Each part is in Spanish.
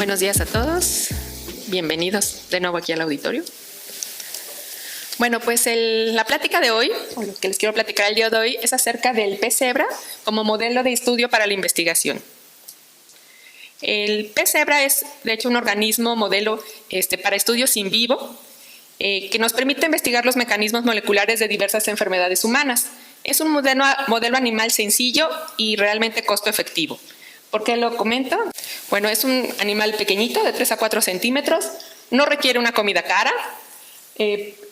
Buenos días a todos, bienvenidos de nuevo aquí al auditorio. Bueno, pues la plática de hoy, o lo que les quiero platicar el día de hoy, es acerca del pez cebra como modelo de estudio para la investigación. El pez cebra es, de hecho, un organismo modelo para estudios in vivo que nos permite investigar los mecanismos moleculares de diversas enfermedades humanas. Es un modelo animal sencillo y realmente costo efectivo. ¿Por qué lo comento? Bueno, es un animal pequeñito, de 3 a 4 centímetros, no requiere una comida cara,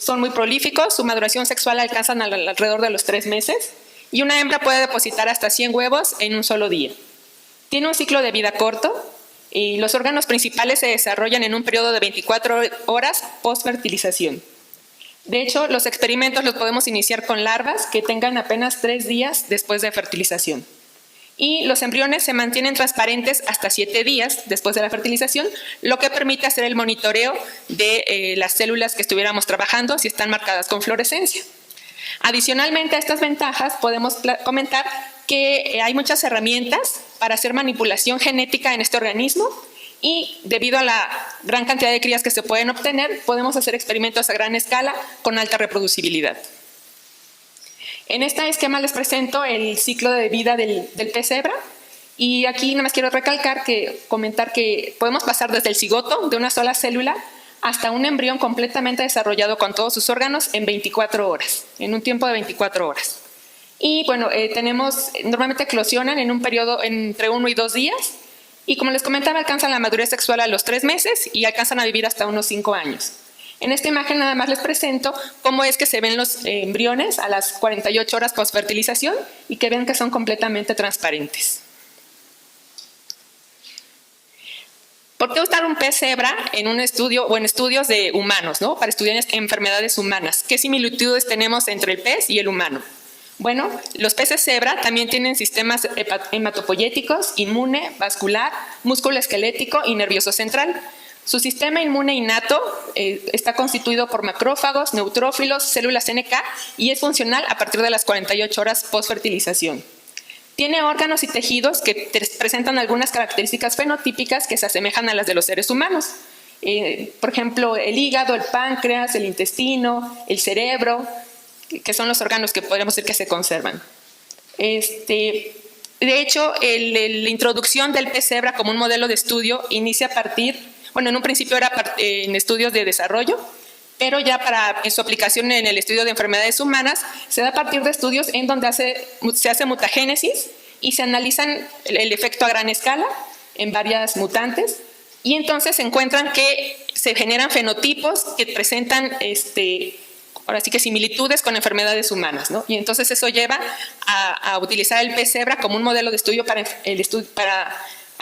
son muy prolíficos, su maduración sexual alcanza alrededor de los 3 meses y una hembra puede depositar hasta 100 huevos en un solo día. Tiene un ciclo de vida corto y los órganos principales se desarrollan en un periodo de 24 horas post-fertilización. De hecho, los experimentos los podemos iniciar con larvas que tengan apenas 3 días después de fertilización. Y los embriones se mantienen transparentes hasta 7 días después de la fertilización, lo que permite hacer el monitoreo de las células que estuviéramos trabajando si están marcadas con fluorescencia. Adicionalmente a estas ventajas podemos comentar que hay muchas herramientas para hacer manipulación genética en este organismo y debido a la gran cantidad de crías que se pueden obtener, podemos hacer experimentos a gran escala con alta reproducibilidad. En este esquema les presento el ciclo de vida del pez cebra y aquí nada más quiero comentar que podemos pasar desde el cigoto de una sola célula hasta un embrión completamente desarrollado con todos sus órganos en 24 horas, en un tiempo de 24 horas. Y bueno, normalmente eclosionan en un periodo entre 1 y 2 días y como les comentaba alcanzan la madurez sexual a los 3 meses y alcanzan a vivir hasta unos 5 años. En esta imagen nada más les presento cómo es que se ven los embriones a las 48 horas postfertilización y que ven que son completamente transparentes. ¿Por qué usar un pez cebra en un estudio o en estudios de humanos, ¿no? Para estudiar enfermedades humanas? ¿Qué similitudes tenemos entre el pez y el humano? Bueno, los peces cebra también tienen sistemas hematopoyéticos, inmune, vascular, músculo esquelético y nervioso central. Su sistema inmune innato está constituido por macrófagos, neutrófilos, células NK y es funcional a partir de las 48 horas postfertilización. Tiene órganos y tejidos que presentan algunas características fenotípicas que se asemejan a las de los seres humanos. Por ejemplo, el hígado, el páncreas, el intestino, el cerebro, que son los órganos que podríamos decir que se conservan. De hecho, la introducción del pez cebra como un modelo de estudio inicia a partir. Bueno, en un principio era en estudios de desarrollo, pero ya en su aplicación en el estudio de enfermedades humanas se da a partir de estudios en donde se hace mutagénesis y se analizan el efecto a gran escala en varias mutantes y entonces se encuentran que se generan fenotipos que presentan ahora sí que similitudes con enfermedades humanas, ¿no? Y entonces eso lleva a utilizar el pez cebra como un modelo de estudio para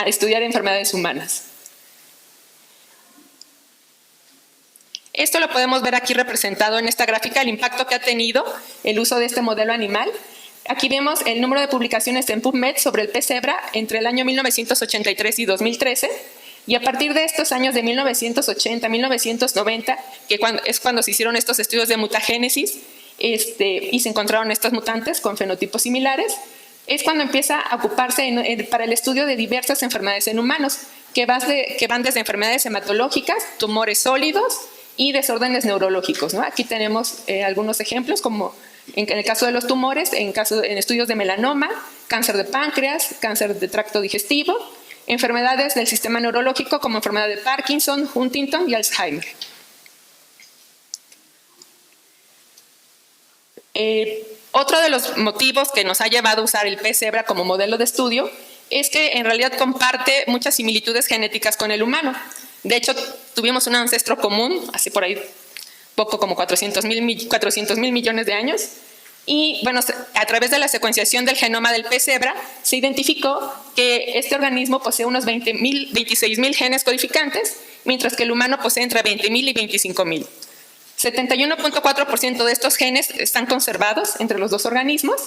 estudiar enfermedades humanas. Esto lo podemos ver aquí representado en esta gráfica, el impacto que ha tenido el uso de este modelo animal. Aquí vemos el número de publicaciones en PubMed sobre el pez cebra entre el año 1983 y 2013. Y a partir de estos años de 1980, 1990, que es cuando se hicieron estos estudios de mutagénesis y se encontraron estos mutantes con fenotipos similares, es cuando empieza a ocuparse para el estudio de diversas enfermedades en humanos, que van desde enfermedades hematológicas, tumores sólidos, y desórdenes neurológicos, ¿no? Aquí tenemos algunos ejemplos, como en el caso de los tumores, en estudios de melanoma, cáncer de páncreas, cáncer de tracto digestivo, enfermedades del sistema neurológico como enfermedad de Parkinson, Huntington y Alzheimer. Otro de los motivos que nos ha llevado a usar el pez cebra como modelo de estudio es que en realidad comparte muchas similitudes genéticas con el humano. De hecho, tuvimos un ancestro común, hace por ahí poco como 400,000 millones de años, y bueno, a través de la secuenciación del genoma del pez cebra se identificó que este organismo posee unos 26,000 genes codificantes, mientras que el humano posee entre 20,000 y 25,000. 71.4% de estos genes están conservados entre los dos organismos,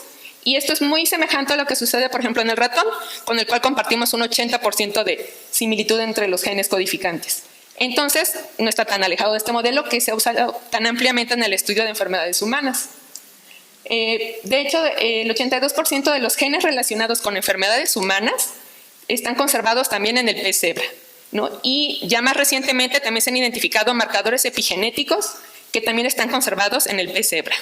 y esto es muy semejante a lo que sucede, por ejemplo, en el ratón, con el cual compartimos un 80% de similitud entre los genes codificantes. Entonces, no está tan alejado de este modelo que se ha usado tan ampliamente en el estudio de enfermedades humanas. De hecho, el 82% de los genes relacionados con enfermedades humanas están conservados también en el pez cebra. ¿no? Y ya más recientemente también se han identificado marcadores epigenéticos que también están conservados en el pez cebra.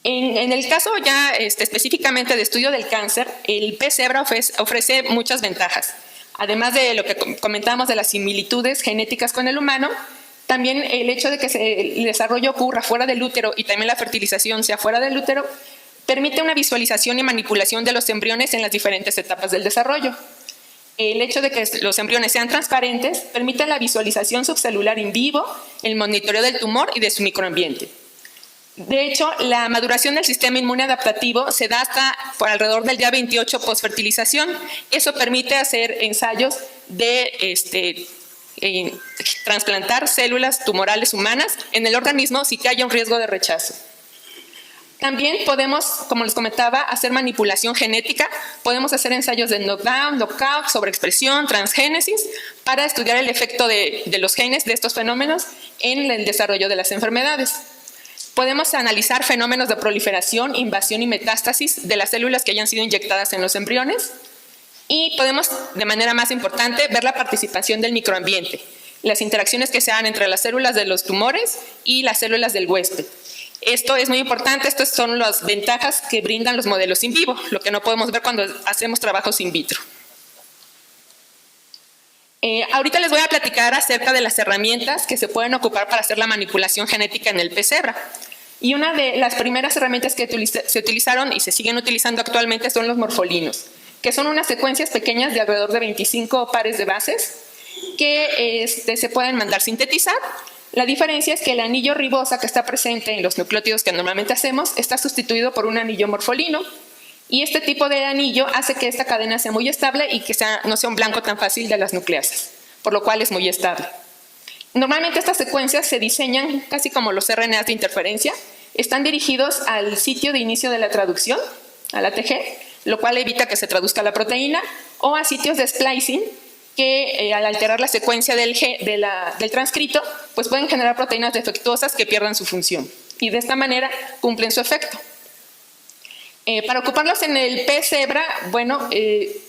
En el caso ya específicamente de estudio del cáncer, el pez cebra ofrece muchas ventajas. Además de lo que comentábamos de las similitudes genéticas con el humano, también el hecho de que el desarrollo ocurra fuera del útero y también la fertilización sea fuera del útero, permite una visualización y manipulación de los embriones en las diferentes etapas del desarrollo. El hecho de que los embriones sean transparentes permite la visualización subcelular in vivo, el monitoreo del tumor y de su microambiente. De hecho, la maduración del sistema inmune adaptativo se da hasta por alrededor del día 28 postfertilización. Eso permite hacer ensayos de trasplantar células tumorales humanas en el organismo sin que haya un riesgo de rechazo. También podemos, como les comentaba, hacer manipulación genética. Podemos hacer ensayos de knockdown, knockout, sobreexpresión, transgénesis, para estudiar el efecto de los genes de estos fenómenos en el desarrollo de las enfermedades. Podemos analizar fenómenos de proliferación, invasión y metástasis de las células que hayan sido inyectadas en los embriones. Y podemos, de manera más importante, ver la participación del microambiente, las interacciones que se dan entre las células de los tumores y las células del huésped. Esto es muy importante, estas son las ventajas que brindan los modelos in vivo, lo que no podemos ver cuando hacemos trabajos in vitro. Ahorita les voy a platicar acerca de las herramientas que se pueden ocupar para hacer la manipulación genética en el pez cebra. Y una de las primeras herramientas que se utilizaron y se siguen utilizando actualmente son los morfolinos, que son unas secuencias pequeñas de alrededor de 25 pares de bases que se pueden mandar sintetizar. La diferencia es que el anillo ribosa que está presente en los nucleótidos que normalmente hacemos está sustituido por un anillo morfolino. Y este tipo de anillo hace que esta cadena sea muy estable y que no sea un blanco tan fácil de las nucleasas, por lo cual es muy estable. Normalmente estas secuencias se diseñan casi como los RNAs de interferencia, están dirigidos al sitio de inicio de la traducción, al ATG, lo cual evita que se traduzca la proteína, o a sitios de splicing que al alterar la secuencia del transcrito, pues pueden generar proteínas defectuosas que pierdan su función y de esta manera cumplen su efecto. Para ocuparlos en el pez cebra, bueno,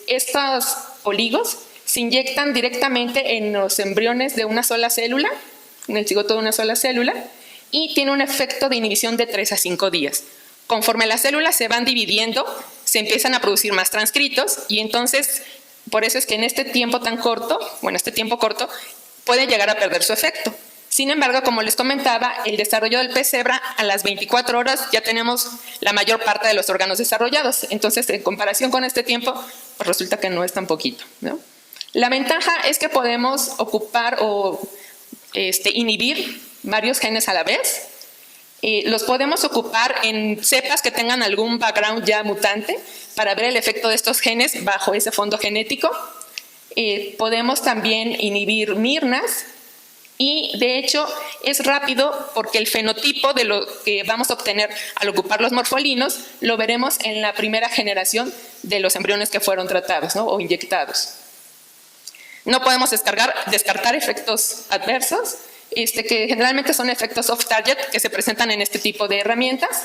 estos oligos se inyectan directamente en los embriones de una sola célula, en el cigoto de una sola célula, y tiene un efecto de inhibición de 3 a 5 días. Conforme las células se van dividiendo, se empiezan a producir más transcritos y entonces, por eso es que en este tiempo tan corto, puede llegar a perder su efecto. Sin embargo, como les comentaba, el desarrollo del pez cebra a las 24 horas ya tenemos la mayor parte de los órganos desarrollados. Entonces, en comparación con este tiempo, pues resulta que no es tan poquito, ¿no? La ventaja es que podemos ocupar o inhibir varios genes a la vez. Los podemos ocupar en cepas que tengan algún background ya mutante para ver el efecto de estos genes bajo ese fondo genético. Podemos también inhibir mirnas. Y de hecho es rápido porque el fenotipo de lo que vamos a obtener al ocupar los morfolinos lo veremos en la primera generación de los embriones que fueron tratados, ¿no? O inyectados. No podemos descartar efectos adversos, que generalmente son efectos off-target que se presentan en este tipo de herramientas.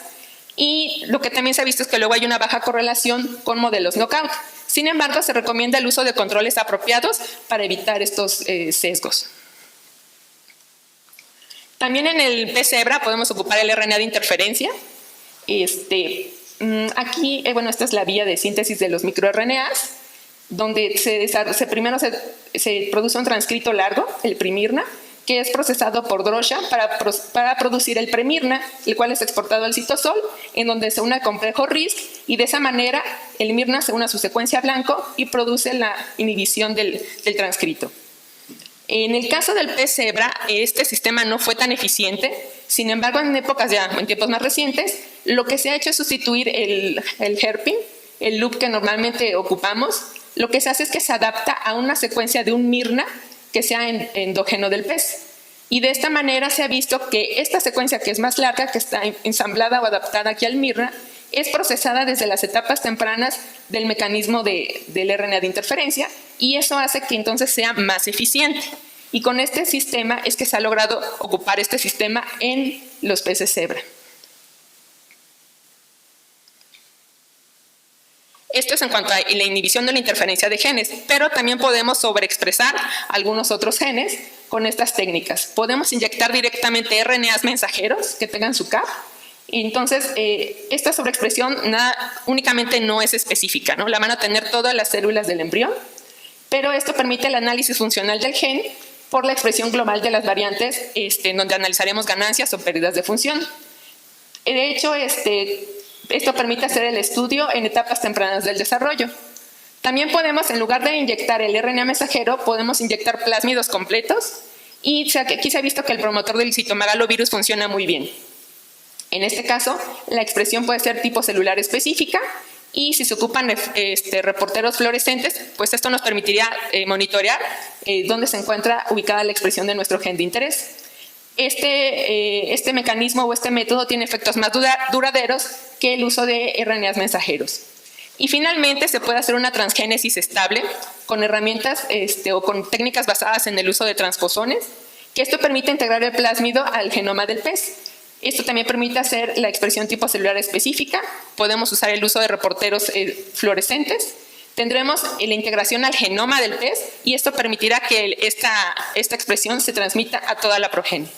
Y lo que también se ha visto es que luego hay una baja correlación con modelos knockout. Sin embargo, se recomienda el uso de controles apropiados para evitar estos sesgos. También en el pez cebra podemos ocupar el RNA de interferencia. Aquí, esta es la vía de síntesis de los microRNAs, donde primero se produce un transcrito largo, el primirna, que es procesado por Drosha para producir el premirna, el cual es exportado al citosol, en donde se une al complejo RISC, y de esa manera el mirna se une a su secuencia blanco y produce la inhibición del transcrito. En el caso del pez cebra, este sistema no fue tan eficiente. Sin embargo, en tiempos más recientes, lo que se ha hecho es sustituir el hairpin, el loop que normalmente ocupamos. Lo que se hace es que se adapta a una secuencia de un mirna que sea endógeno del pez. Y de esta manera se ha visto que esta secuencia, que es más larga, que está ensamblada o adaptada aquí al mirna, es procesada desde las etapas tempranas del mecanismo del RNA de interferencia, y eso hace que entonces sea más eficiente. Y con este sistema es que se ha logrado ocupar este sistema en los peces cebra. Esto es en cuanto a la inhibición de la interferencia de genes, pero también podemos sobreexpresar algunos otros genes con estas técnicas. Podemos inyectar directamente RNAs mensajeros que tengan su CAP. Entonces, esta sobreexpresión únicamente no es específica, ¿no? La van a tener todas las células del embrión, pero esto permite el análisis funcional del gen por la expresión global de las variantes, en donde analizaremos ganancias o pérdidas de función. De hecho, esto permite hacer el estudio en etapas tempranas del desarrollo. También podemos, en lugar de inyectar el RNA mensajero, podemos inyectar plásmidos completos y aquí se ha visto que el promotor del citomegalovirus funciona muy bien. En este caso, la expresión puede ser tipo celular específica y si se ocupan reporteros fluorescentes, pues esto nos permitiría monitorear dónde se encuentra ubicada la expresión de nuestro gen de interés. Este mecanismo o este método tiene efectos más duraderos que el uso de RNAs mensajeros. Y finalmente se puede hacer una transgénesis estable con herramientas o con técnicas basadas en el uso de transposones, que esto permite integrar el plásmido al genoma del pez. Esto también permite hacer la expresión tipo celular específica, podemos usar el uso de reporteros fluorescentes, tendremos la integración al genoma del pez y esto permitirá que esta expresión se transmita a toda la progenie.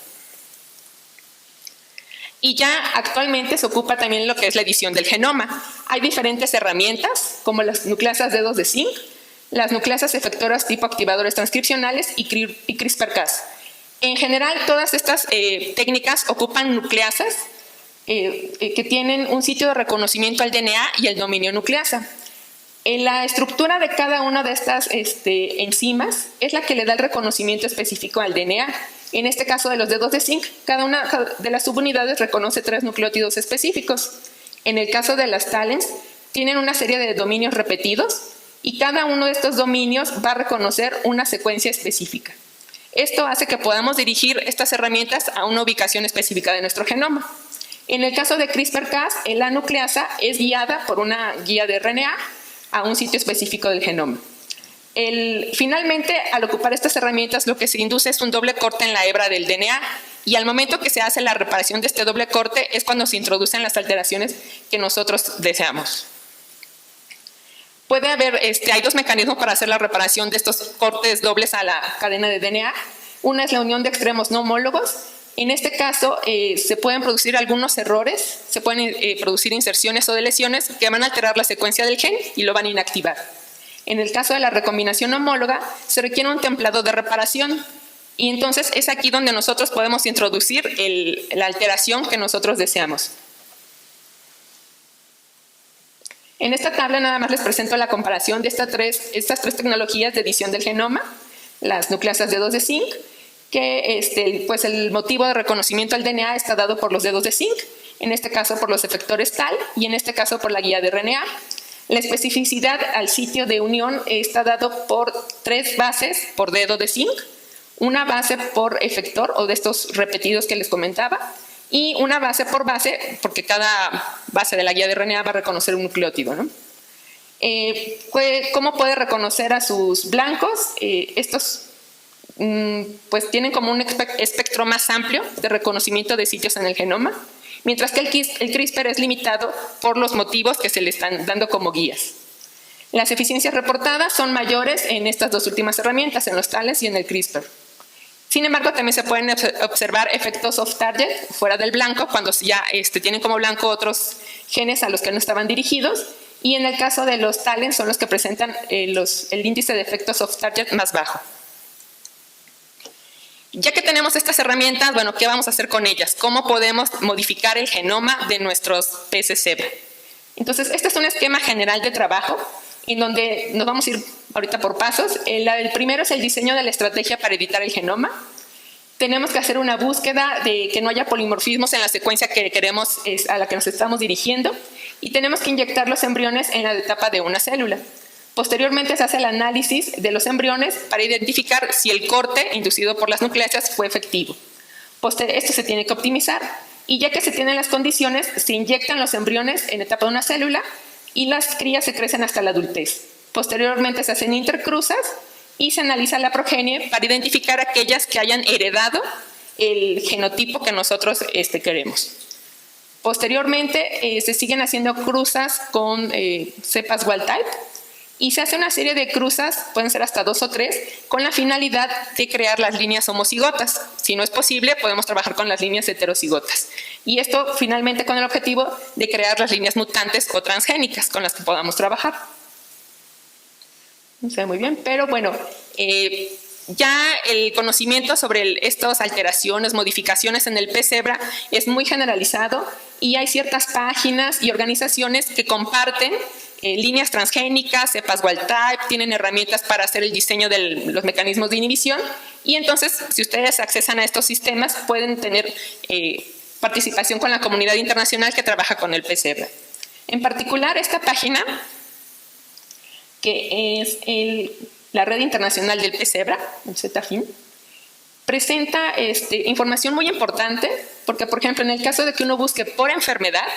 Y ya actualmente se ocupa también lo que es la edición del genoma. Hay diferentes herramientas como las nucleasas dedos de zinc, las nucleasas efectoras tipo activadores transcripcionales y CRISPR-Cas. En general, todas estas técnicas ocupan nucleasas que tienen un sitio de reconocimiento al DNA y el dominio nucleasa. La estructura de cada una de estas enzimas es la que le da el reconocimiento específico al DNA. En este caso de los dedos de zinc, cada una de las subunidades reconoce 3 nucleótidos específicos. En el caso de las TALENs, tienen una serie de dominios repetidos y cada uno de estos dominios va a reconocer una secuencia específica. Esto hace que podamos dirigir estas herramientas a una ubicación específica de nuestro genoma. En el caso de CRISPR-Cas, la nucleasa es guiada por una guía de RNA a un sitio específico del genoma. Finalmente, al ocupar estas herramientas, lo que se induce es un doble corte en la hebra del DNA y al momento que se hace la reparación de este doble corte es cuando se introducen las alteraciones que nosotros deseamos. Hay 2 mecanismos para hacer la reparación de estos cortes dobles a la cadena de DNA. Una es la unión de extremos no homólogos. En este caso, se pueden producir algunos errores, se pueden producir inserciones o deleciones que van a alterar la secuencia del gen y lo van a inactivar. En el caso de la recombinación homóloga, se requiere un templado de reparación y entonces es aquí donde nosotros podemos introducir la alteración que nosotros deseamos. En esta tabla nada más les presento la comparación de estas tres tecnologías de edición del genoma, las nucleasas dedos de zinc, que pues el motivo de reconocimiento al DNA está dado por los dedos de zinc, en este caso por los efectores TAL y en este caso por la guía de RNA. La especificidad al sitio de unión está dado por 3 bases por dedo de zinc, una base por efector o de estos repetidos que les comentaba, y una base por base, porque cada base de la guía de RNA va a reconocer un nucleótido, ¿no? ¿Cómo puede reconocer a sus blancos? Estos pues tienen como un espectro más amplio de reconocimiento de sitios en el genoma, mientras que el CRISPR es limitado por los motivos que se le están dando como guías. Las eficiencias reportadas son mayores en estas 2 últimas herramientas, en los TALENs y en el CRISPR. Sin embargo, también se pueden observar efectos off-target, fuera del blanco, cuando ya tienen como blanco otros genes a los que no estaban dirigidos, y en el caso de los TALENs son los que presentan el índice de efectos off-target más bajo. Ya que tenemos estas herramientas, bueno, ¿qué vamos a hacer con ellas? ¿Cómo podemos modificar el genoma de nuestros peces cebra? Entonces, este es un esquema general de trabajo en donde nos vamos a ir ahorita por pasos. El primero es el diseño de la estrategia para editar el genoma. Tenemos que hacer una búsqueda de que no haya polimorfismos en la secuencia que queremos, a la que nos estamos dirigiendo, y tenemos que inyectar los embriones en la etapa de una célula. Posteriormente se hace el análisis de los embriones para identificar si el corte inducido por las nucleasas fue efectivo. Esto se tiene que optimizar y ya que se tienen las condiciones, se inyectan los embriones en etapa de una célula y las crías se crecen hasta la adultez. Posteriormente se hacen intercruzas y se analiza la progenie para identificar aquellas que hayan heredado el genotipo que nosotros queremos. Posteriormente se siguen haciendo cruzas con cepas wild type y se hace una serie de cruzas, pueden ser hasta 2 o 3, con la finalidad de crear las líneas homocigotas. Si no es posible, podemos trabajar con las líneas heterocigotas. Y esto finalmente con el objetivo de crear las líneas mutantes o transgénicas con las que podamos trabajar. No se ve muy bien, pero bueno, ya el conocimiento sobre estas alteraciones, modificaciones en el pez cebra es muy generalizado y hay ciertas páginas y organizaciones que comparten líneas transgénicas, cepas wild type, tienen herramientas para hacer el diseño de los mecanismos de inhibición y entonces si ustedes accesan a estos sistemas pueden tener participación con la comunidad internacional que trabaja con el pez cebra. En particular esta página, que es la Red Internacional del Pez Cebra, el ZFIN, presenta información muy importante porque, por ejemplo, en el caso de que uno busque por enfermedad,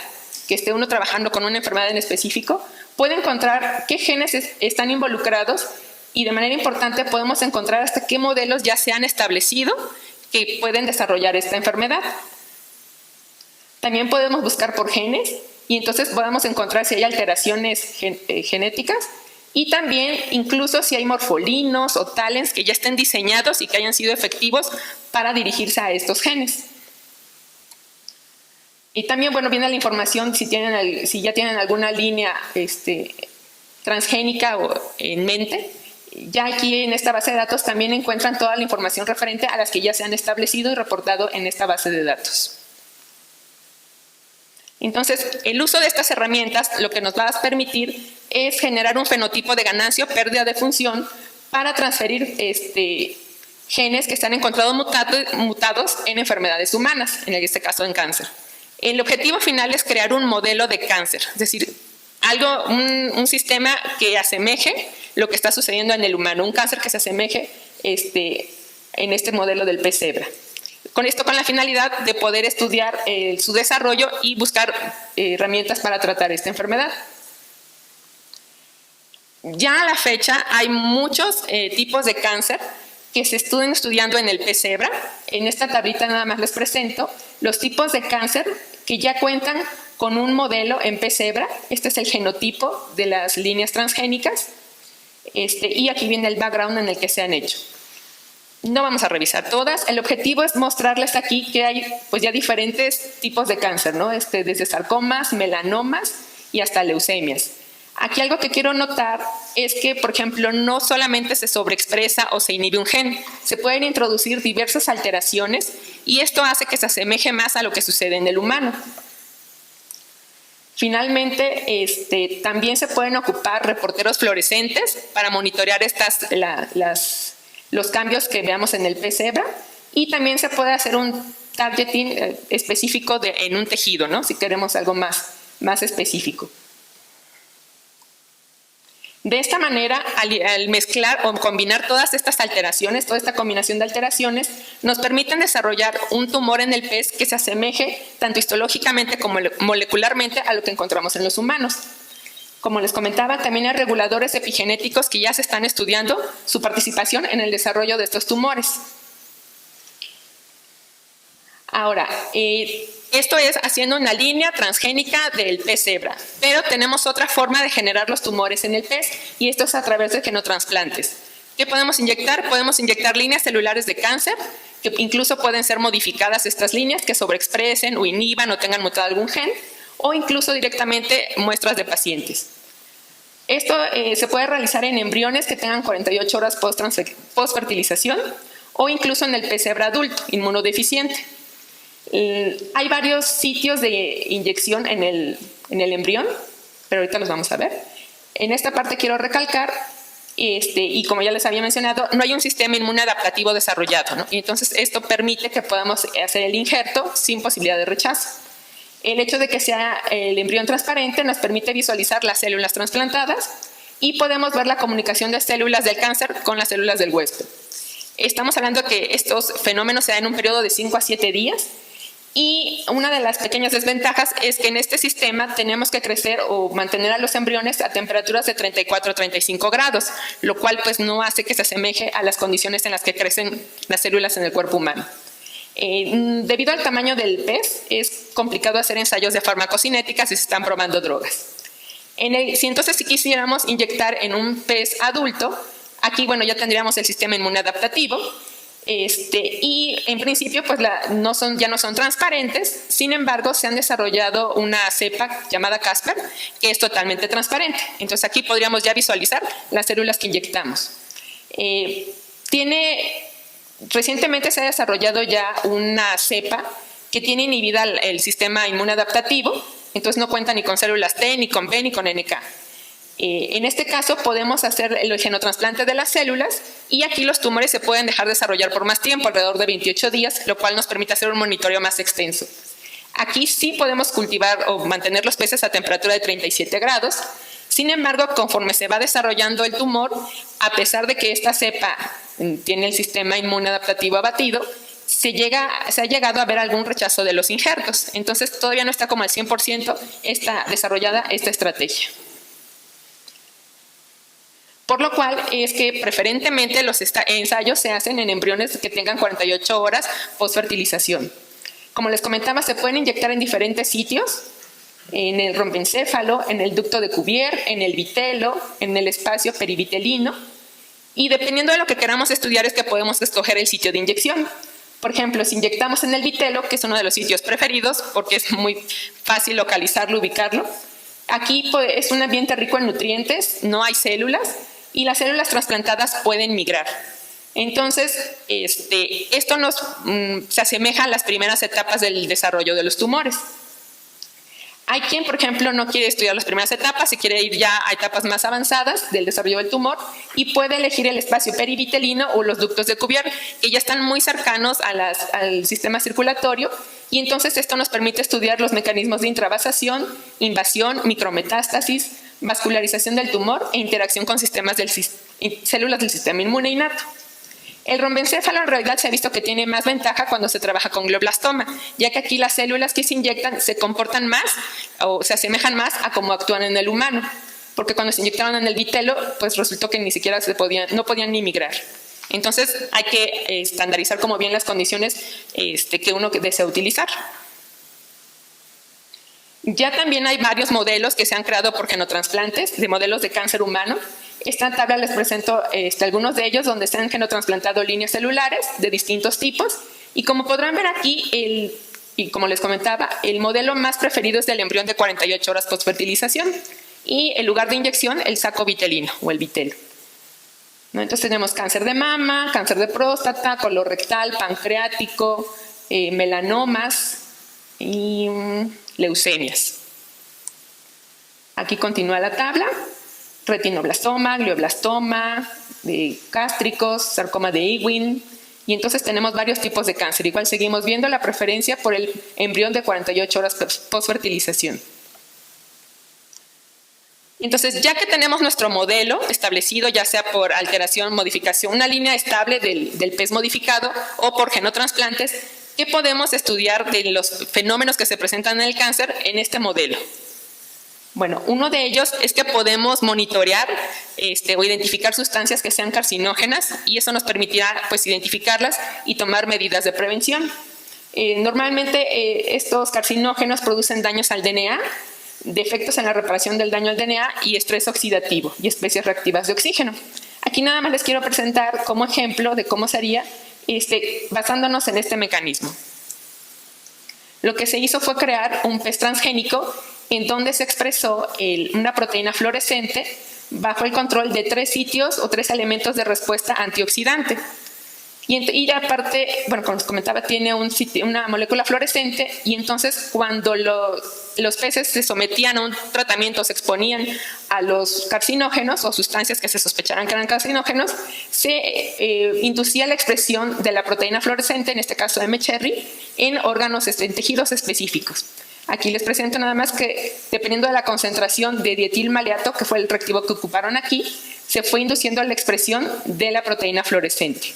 que esté uno trabajando con una enfermedad en específico, puede encontrar qué genes están involucrados y de manera importante podemos encontrar hasta qué modelos ya se han establecido que pueden desarrollar esta enfermedad. También podemos buscar por genes y entonces podemos encontrar si hay alteraciones genéticas y también incluso si hay morfolinos o talents que ya estén diseñados y que hayan sido efectivos para dirigirse a estos genes. Y también, bueno, viene la información si ya tienen alguna línea transgénica en mente. Ya aquí en esta base de datos también encuentran toda la información referente a las que ya se han establecido y reportado en esta base de datos. Entonces, el uso de estas herramientas lo que nos va a permitir es generar un fenotipo de ganancia o pérdida de función para transferir genes que están encontrados mutados en enfermedades humanas, en este caso en cáncer. El objetivo final es crear un modelo de cáncer, es decir, un sistema que asemeje lo que está sucediendo en el humano, un cáncer que se asemeje en este modelo del pez cebra. Con esto con la finalidad de poder estudiar su desarrollo y buscar herramientas para tratar esta enfermedad. Ya a la fecha hay muchos tipos de cáncer que se están estudiando en el pez cebra. En esta tablita nada más les presento los tipos de cáncer que ya cuentan con un modelo en pez cebra. Este es el genotipo de las líneas transgénicas y aquí viene el background en el que se han hecho. No vamos a revisar todas. El objetivo es mostrarles aquí que hay pues ya diferentes tipos de cáncer, ¿no? Desde sarcomas, melanomas y hasta leucemias. Aquí algo que quiero notar es que, por ejemplo, no solamente se sobreexpresa o se inhibe un gen, se pueden introducir diversas alteraciones y esto hace que se asemeje más a lo que sucede en el humano. Finalmente, también se pueden ocupar reporteros fluorescentes para monitorear los cambios que veamos en el pez cebra y también se puede hacer un targeting específico en un tejido, ¿no? Si queremos algo más específico. De esta manera, al mezclar o combinar todas estas alteraciones, toda esta combinación de alteraciones, nos permiten desarrollar un tumor en el pez que se asemeje tanto histológicamente como molecularmente a lo que encontramos en los humanos. Como les comentaba, también hay reguladores epigenéticos que ya se están estudiando su participación en el desarrollo de estos tumores. Ahora, esto es haciendo una línea transgénica del pez cebra, pero tenemos otra forma de generar los tumores en el pez y esto es a través de genotransplantes. ¿Qué podemos inyectar? Podemos inyectar líneas celulares de cáncer, que incluso pueden ser modificadas estas líneas que sobreexpresen o inhiban o tengan mutado algún gen, o incluso directamente muestras de pacientes. Esto se puede realizar en embriones que tengan 48 horas post-fertilización o incluso en el pez cebra adulto, inmunodeficiente. Hay varios sitios de inyección en el embrión, pero ahorita los vamos a ver. En esta parte quiero recalcar, y como ya les había mencionado, no hay un sistema inmune adaptativo desarrollado, ¿no? Y entonces esto permite que podamos hacer el injerto sin posibilidad de rechazo. El hecho de que sea el embrión transparente nos permite visualizar las células trasplantadas y podemos ver la comunicación de células del cáncer con las células del huésped. Estamos hablando que estos fenómenos se dan en un periodo de 5 a 7 días. Y una de las pequeñas desventajas es que en este sistema tenemos que crecer o mantener a los embriones a temperaturas de 34 a 35 grados, lo cual pues no hace que se asemeje a las condiciones en las que crecen las células en el cuerpo humano. Debido al tamaño del pez, es complicado hacer ensayos de farmacocinética si se están probando drogas. Si entonces quisiéramos inyectar en un pez adulto, aquí ya tendríamos el sistema inmune adaptativo, y en principio pues ya no son transparentes. Sin embargo, se han desarrollado una cepa llamada Casper que es totalmente transparente. Entonces aquí podríamos ya visualizar las células que inyectamos. Recientemente se ha desarrollado ya una cepa que tiene inhibida el sistema inmune adaptativo, entonces no cuenta ni con células T, ni con B, ni con NK. En este caso podemos hacer el genotrasplante de las células y aquí los tumores se pueden dejar desarrollar por más tiempo, alrededor de 28 días, lo cual nos permite hacer un monitoreo más extenso. Aquí sí podemos cultivar o mantener los peces a temperatura de 37 grados. Sin embargo, conforme se va desarrollando el tumor, a pesar de que esta cepa tiene el sistema inmune adaptativo abatido, se ha llegado a ver algún rechazo de los injertos. Entonces todavía no está como al 100% desarrollada esta estrategia. Por lo cual es que preferentemente los ensayos se hacen en embriones que tengan 48 horas post-fertilización. Como les comentaba, se pueden inyectar en diferentes sitios, en el rombencéfalo, en el ducto de Cuvier, en el vitelo, en el espacio perivitelino, y dependiendo de lo que queramos estudiar es que podemos escoger el sitio de inyección. Por ejemplo, si inyectamos en el vitelo, que es uno de los sitios preferidos porque es muy fácil localizarlo, ubicarlo, aquí es un ambiente rico en nutrientes, no hay células, y las células trasplantadas pueden migrar. Entonces, esto se asemeja a las primeras etapas del desarrollo de los tumores. Hay quien, por ejemplo, no quiere estudiar las primeras etapas y quiere ir ya a etapas más avanzadas del desarrollo del tumor y puede elegir el espacio perivitelino o los ductos de Cuvier, que ya están muy cercanos al sistema circulatorio, y entonces esto nos permite estudiar los mecanismos de intravasación, invasión, micrometástasis, vascularización del tumor e interacción con células del sistema inmune innato. El rombencéfalo en realidad se ha visto que tiene más ventaja cuando se trabaja con glioblastoma, ya que aquí las células que se inyectan se comportan más o se asemejan más a cómo actúan en el humano, porque cuando se inyectaron en el vitelo, pues resultó que ni siquiera no podían ni migrar. Entonces hay que estandarizar como bien las condiciones que uno desea utilizar. Ya también hay varios modelos que se han creado por genotransplantes, de modelos de cáncer humano. Esta tabla les presento algunos de ellos donde se han genotrasplantado líneas celulares de distintos tipos, y como podrán ver aquí, y como les comentaba, el modelo más preferido es el embrión de 48 horas postfertilización y el lugar de inyección el saco vitelino o el vitelo. Entonces tenemos cáncer de mama, cáncer de próstata, colorectal, pancreático, melanomas y leucemias. Aquí continúa la tabla: retinoblastoma, glioblastoma, gástricos, sarcoma de Ewing, y entonces tenemos varios tipos de cáncer. Igual seguimos viendo la preferencia por el embrión de 48 horas post-fertilización. Entonces, ya que tenemos nuestro modelo establecido, ya sea por alteración, modificación, una línea estable del pez modificado o por genotransplantes, ¿qué podemos estudiar de los fenómenos que se presentan en el cáncer en este modelo? Bueno, uno de ellos es que podemos monitorear o identificar sustancias que sean carcinógenas, y eso nos permitirá pues identificarlas y tomar medidas de prevención. Normalmente estos carcinógenos producen daños al DNA, defectos en la reparación del daño al DNA y estrés oxidativo y especies reactivas de oxígeno. Aquí nada más les quiero presentar como ejemplo de cómo sería basándonos en este mecanismo. Lo que se hizo fue crear un pez transgénico en donde se expresó una proteína fluorescente bajo el control de 3 sitios o 3 elementos de respuesta antioxidante. Y aparte, bueno, como les comentaba, tiene una molécula fluorescente, y entonces cuando los peces se sometían a un tratamiento, se exponían a los carcinógenos o sustancias que se sospecharan que eran carcinógenos, se inducía la expresión de la proteína fluorescente, en este caso M-Cherry, en órganos, en tejidos específicos. Aquí les presento nada más que, dependiendo de la concentración de dietilmaleato, que fue el reactivo que ocuparon aquí, se fue induciendo la expresión de la proteína fluorescente.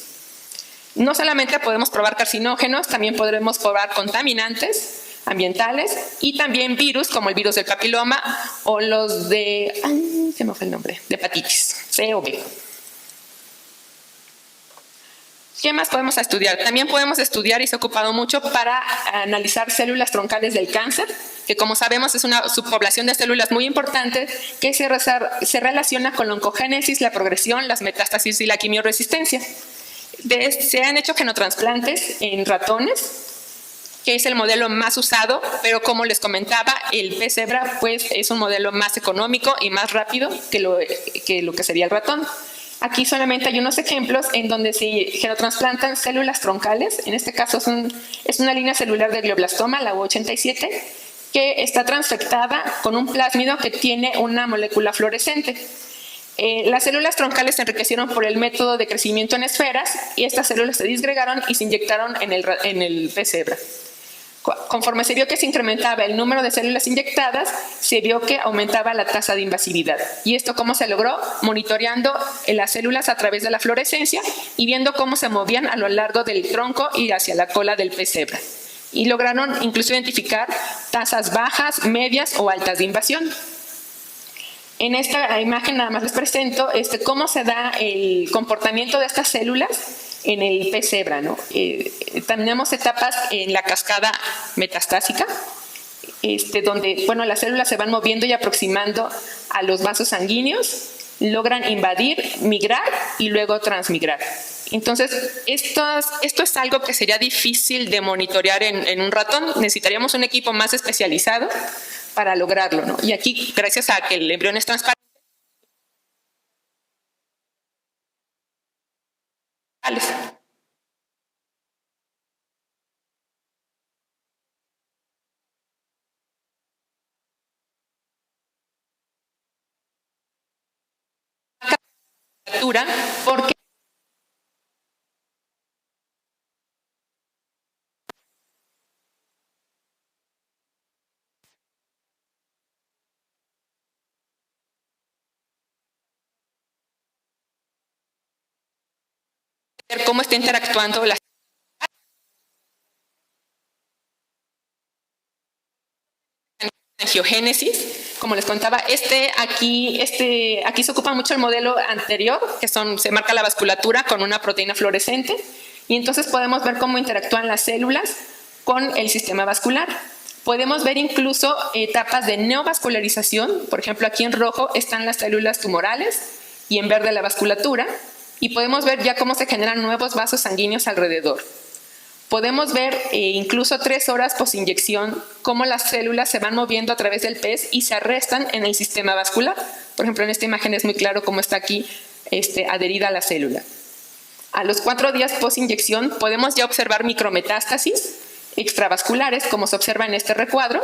No solamente podemos probar carcinógenos, también podremos probar contaminantes ambientales y también virus, como el virus del papiloma o los de, se me fue el nombre, de hepatitis C o B. ¿Qué más podemos estudiar? También podemos estudiar, y se ha ocupado mucho, para analizar células troncales del cáncer, que como sabemos es una subpoblación de células muy importante que se relaciona con la oncogénesis, la progresión, las metástasis y la quimioresistencia. Se han hecho genotransplantes en ratones, que es el modelo más usado, pero como les comentaba, el pez cebra pues, es un modelo más económico y más rápido que lo que sería el ratón. Aquí solamente hay unos ejemplos en donde se genotransplantan células troncales. En este caso es una línea celular de glioblastoma, la U87, que está transfectada con un plásmido que tiene una molécula fluorescente. Las células troncales se enriquecieron por el método de crecimiento en esferas y estas células se disgregaron y se inyectaron en el pez cebra. Conforme se vio que se incrementaba el número de células inyectadas, se vio que aumentaba la tasa de invasividad. ¿Y esto cómo se logró? Monitoreando las células a través de la fluorescencia y viendo cómo se movían a lo largo del tronco y hacia la cola del pez cebra. Y lograron incluso identificar tasas bajas, medias o altas de invasión. En esta imagen nada más les presento cómo se da el comportamiento de estas células en el pez cebra, ¿no? Tenemos etapas en la cascada metastásica, donde las células se van moviendo y aproximando a los vasos sanguíneos, logran invadir, migrar y luego transmigrar. Entonces, esto es algo que sería difícil de monitorear en un ratón. Necesitaríamos un equipo más especializado para lograrlo, ¿no? Y aquí, gracias a que el embrión es transparente, porque cómo está interactuando la angiogénesis. Como les contaba, aquí se ocupa mucho el modelo anterior, que se marca la vasculatura con una proteína fluorescente, y entonces podemos ver cómo interactúan las células con el sistema vascular. Podemos ver incluso etapas de neovascularización. Por ejemplo, aquí en rojo están las células tumorales y en verde la vasculatura, y podemos ver ya cómo se generan nuevos vasos sanguíneos alrededor. Podemos ver incluso 3 horas post-inyección cómo las células se van moviendo a través del pez y se arrestan en el sistema vascular. Por ejemplo, en esta imagen es muy claro cómo está aquí adherida a la célula. A los 4 días post-inyección podemos ya observar micrometástasis extravasculares, como se observa en este recuadro.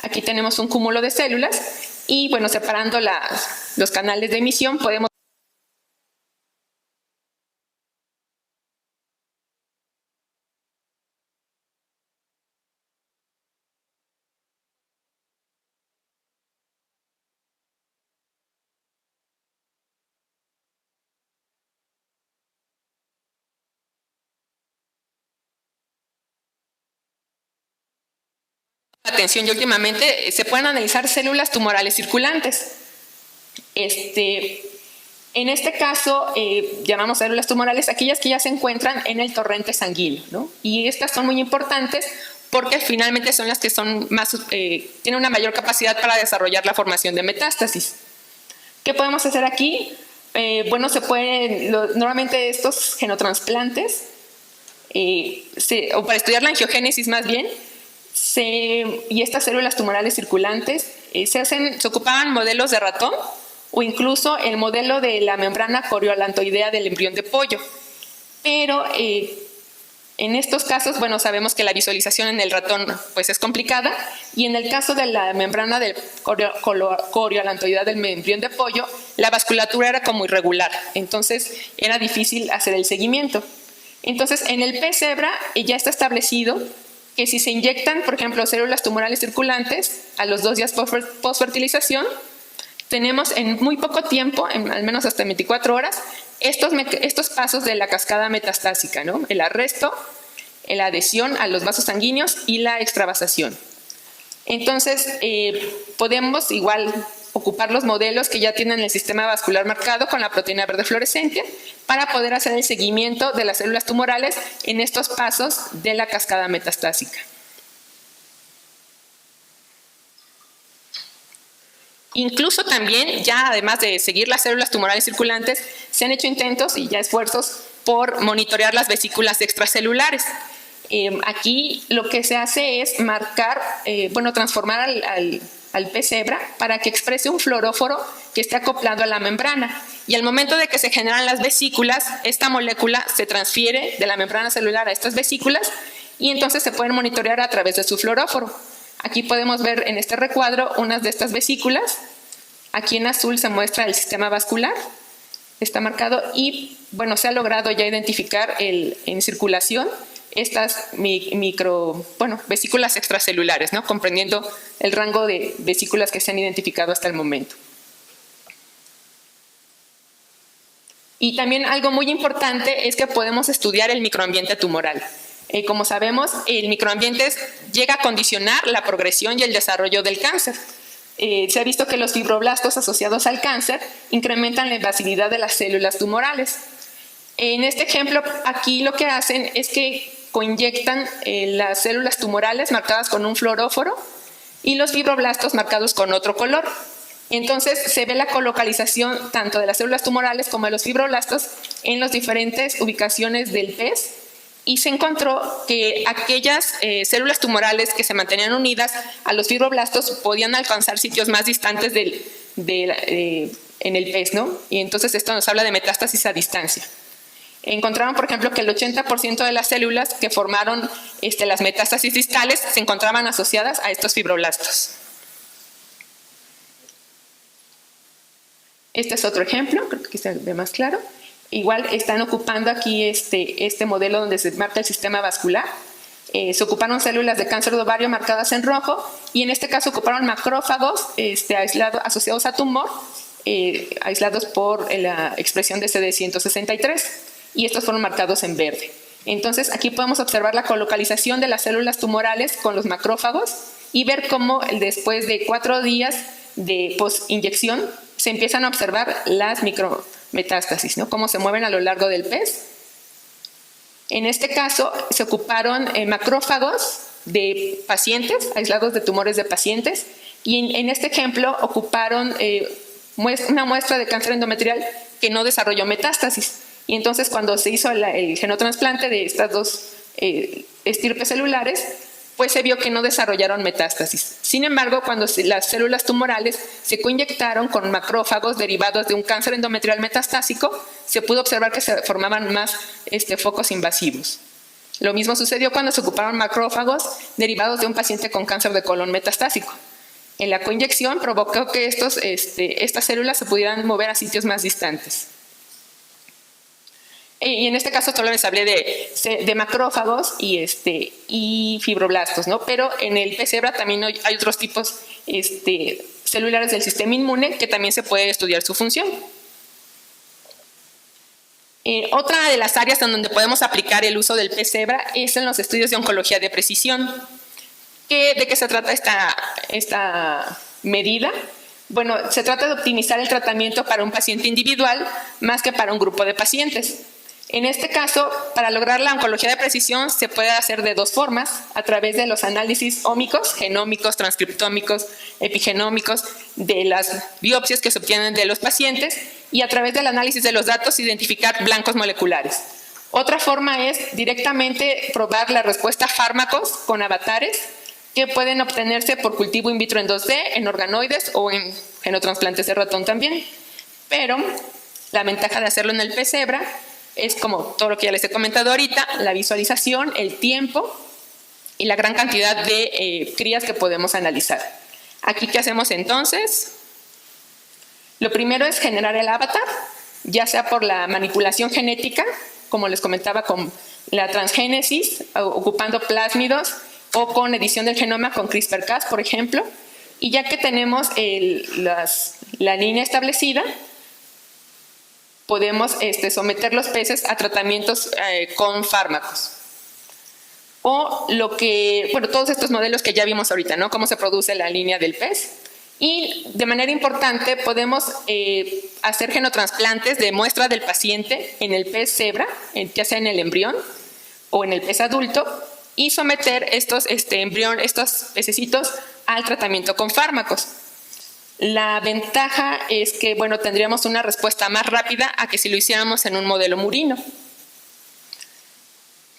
Aquí tenemos un cúmulo de células y, separando los canales de emisión, podemos atención, y últimamente se pueden analizar células tumorales circulantes. En este caso, llamamos células tumorales aquellas que ya se encuentran en el torrente sanguíneo, ¿no? Y estas son muy importantes porque finalmente son las que tienen una mayor capacidad para desarrollar la formación de metástasis. ¿Qué podemos hacer aquí? Normalmente estos genotransplantes, o para estudiar la angiogénesis más bien, y estas células tumorales circulantes, se ocupaban modelos de ratón o incluso el modelo de la membrana coriolantoidea del embrión de pollo. Pero en estos casos, sabemos que la visualización en el ratón pues, es complicada, y en el caso de la membrana del coriolantoidea del embrión de pollo, la vasculatura era como irregular, entonces era difícil hacer el seguimiento. Entonces, en el pez cebra ya está establecido que si se inyectan, por ejemplo, células tumorales circulantes a los 2 días post-fertilización, tenemos en muy poco tiempo, al menos hasta 24 horas, estos pasos de la cascada metastásica, ¿no? El arresto, la adhesión a los vasos sanguíneos y la extravasación. Entonces, podemos igual ocupar los modelos que ya tienen el sistema vascular marcado con la proteína verde fluorescente para poder hacer el seguimiento de las células tumorales en estos pasos de la cascada metastásica. Incluso también, ya además de seguir las células tumorales circulantes, se han hecho intentos y ya esfuerzos por monitorear las vesículas extracelulares. Aquí lo que se hace es marcar, transformar al pez cebra para que exprese un fluoróforo que esté acoplado a la membrana. Y al momento de que se generan las vesículas, esta molécula se transfiere de la membrana celular a estas vesículas y entonces se pueden monitorear a través de su fluoróforo. Aquí podemos ver en este recuadro unas de estas vesículas. Aquí en azul se muestra el sistema vascular, está marcado y se ha logrado ya identificar en circulación estas vesículas extracelulares, ¿no? Comprendiendo el rango de vesículas que se han identificado hasta el momento. Y también algo muy importante es que podemos estudiar el microambiente tumoral. Como sabemos, el microambiente llega a condicionar la progresión y el desarrollo del cáncer. Se ha visto que los fibroblastos asociados al cáncer incrementan la invasividad de las células tumorales. En este ejemplo, aquí lo que hacen es que coinyectan las células tumorales marcadas con un fluoróforo y los fibroblastos marcados con otro color. Entonces se ve la colocalización tanto de las células tumorales como de los fibroblastos en las diferentes ubicaciones del pez y se encontró que aquellas células tumorales que se mantenían unidas a los fibroblastos podían alcanzar sitios más distantes en el pez, ¿no? Y entonces esto nos habla de metástasis a distancia. Encontraron, por ejemplo, que el 80% de las células que formaron las metástasis distales se encontraban asociadas a estos fibroblastos. Este es otro ejemplo, creo que aquí se ve más claro. Igual están ocupando aquí este modelo donde se marca el sistema vascular. Se ocuparon células de cáncer de ovario marcadas en rojo y en este caso ocuparon macrófagos asociados a tumor, aislados por la expresión de CD163 y estos fueron marcados en verde. Entonces aquí podemos observar la colocalización de las células tumorales con los macrófagos y ver cómo después de 4 días de postinyección se empiezan a observar las micrometástasis, ¿no? Cómo se mueven a lo largo del pez. En este caso se ocuparon macrófagos de pacientes, aislados de tumores de pacientes, y en este ejemplo ocuparon una muestra de cáncer endometrial que no desarrolló metástasis. Y entonces cuando se hizo el genotrasplante de estas dos estirpes celulares, pues se vio que no desarrollaron metástasis. Sin embargo, cuando las células tumorales se coinyectaron con macrófagos derivados de un cáncer endometrial metastásico, se pudo observar que se formaban más focos invasivos. Lo mismo sucedió cuando se ocuparon macrófagos derivados de un paciente con cáncer de colon metastásico. En la coinyección provocó que estas células se pudieran mover a sitios más distantes. Y en este caso solo les hablé de macrófagos y fibroblastos, ¿no? Pero en el pez cebra también hay otros tipos celulares del sistema inmune que también se puede estudiar su función. Otra de las áreas en donde podemos aplicar el uso del pez cebra es en los estudios de oncología de precisión. ¿De qué se trata esta medida? Bueno, se trata de optimizar el tratamiento para un paciente individual más que para un grupo de pacientes. En este caso, para lograr la oncología de precisión se puede hacer de 2 formas, a través de los análisis ómicos, genómicos, transcriptómicos, epigenómicos, de las biopsias que se obtienen de los pacientes y a través del análisis de los datos identificar blancos moleculares. Otra forma es directamente probar la respuesta a fármacos con avatares que pueden obtenerse por cultivo in vitro en 2D, en organoides o en genotransplantes de ratón también. Pero la ventaja de hacerlo en el pez cebra es, como todo lo que ya les he comentado ahorita, la visualización, el tiempo y la gran cantidad de crías que podemos analizar. Aquí, ¿qué hacemos entonces? Lo primero es generar el avatar, ya sea por la manipulación genética, como les comentaba con la transgénesis, ocupando plásmidos, o con edición del genoma con CRISPR-Cas, por ejemplo. Y ya que tenemos la línea establecida, podemos someter los peces a tratamientos con fármacos. O todos estos modelos que ya vimos ahorita, ¿no? Cómo se produce la línea del pez. Y de manera importante podemos hacer genotransplantes de muestra del paciente en el pez cebra, ya sea en el embrión o en el pez adulto, y someter estos pececitos al tratamiento con fármacos. La ventaja es que, bueno, tendríamos una respuesta más rápida a que si lo hiciéramos en un modelo murino.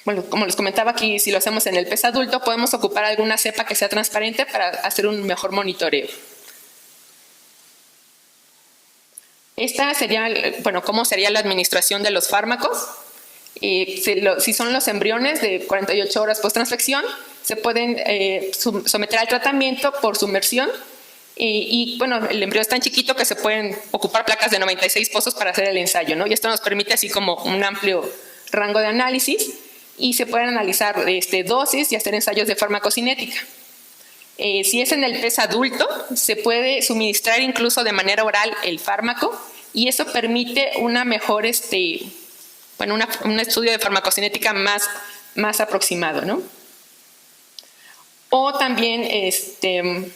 Bueno, como les comentaba aquí, si lo hacemos en el pez adulto, podemos ocupar alguna cepa que sea transparente para hacer un mejor monitoreo. Esta sería, bueno, cómo sería la administración de los fármacos. Si son los embriones de 48 horas post-transfección, se pueden someter al tratamiento por sumersión. Bueno, el embrión es tan chiquito que se pueden ocupar placas de 96 pozos para hacer el ensayo, ¿no? Y esto nos permite así como un amplio rango de análisis y se pueden analizar dosis y hacer ensayos de farmacocinética. Si es en el pez adulto, se puede suministrar incluso de manera oral el fármaco y eso permite una mejor, un estudio de farmacocinética más aproximado, ¿no? O también, ¿qué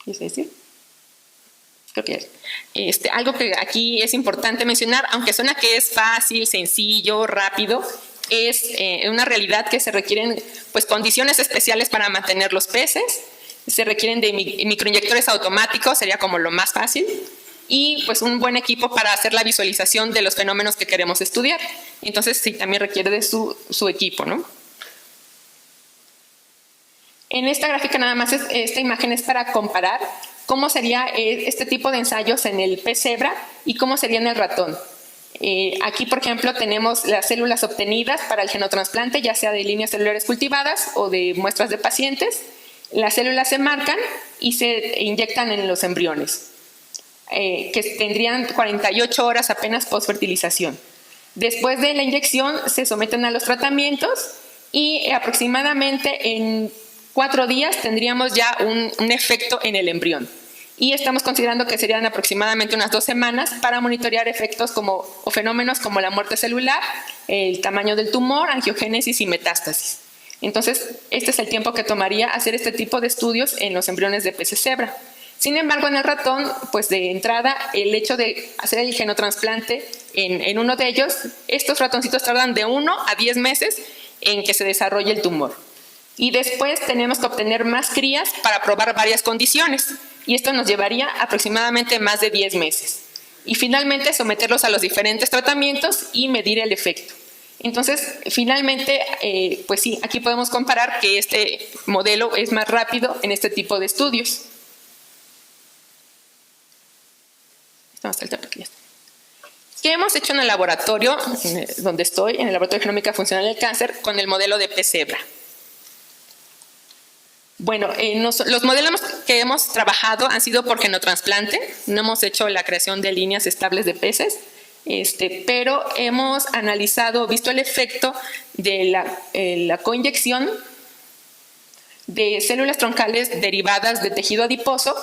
quise decir? Creo que algo que aquí es importante mencionar, aunque suena que es fácil, sencillo, rápido, es una realidad que se requieren pues, condiciones especiales para mantener los peces, se requieren de microinyectores automáticos, sería como lo más fácil, y pues un buen equipo para hacer la visualización de los fenómenos que queremos estudiar. Entonces sí, también requiere de su equipo, ¿no? En esta gráfica nada más, esta imagen es para comparar cómo sería este tipo de ensayos en el pez cebra y cómo sería en el ratón. Aquí, por ejemplo, tenemos las células obtenidas para el genotrasplante, ya sea de líneas celulares cultivadas o de muestras de pacientes. Las células se marcan y se inyectan en los embriones, que tendrían 48 horas apenas post-fertilización. Después de la inyección se someten a los tratamientos y aproximadamente en 4 días tendríamos ya un efecto en el embrión. Y estamos considerando que serían aproximadamente unas 2 semanas para monitorear efectos o fenómenos como la muerte celular, el tamaño del tumor, angiogénesis y metástasis. Entonces, este es el tiempo que tomaría hacer este tipo de estudios en los embriones de peces cebra. Sin embargo, en el ratón, pues de entrada, el hecho de hacer el genotrasplante en uno de ellos, estos ratoncitos tardan de 1 a 10 meses en que se desarrolle el tumor. Y después tenemos que obtener más crías para probar varias condiciones. Y esto nos llevaría aproximadamente más de 10 meses. Y finalmente someterlos a los diferentes tratamientos y medir el efecto. Entonces, finalmente, pues sí, aquí podemos comparar que este modelo es más rápido en este tipo de estudios. ¿Qué hemos hecho en el laboratorio donde estoy, en el Laboratorio de Genómica Funcional del Cáncer, con el modelo de pez cebra? Bueno, los modelos que hemos trabajado han sido por genotrasplante, no hemos hecho la creación de líneas estables de peces, pero hemos analizado, visto el efecto de la coinyección de células troncales derivadas de tejido adiposo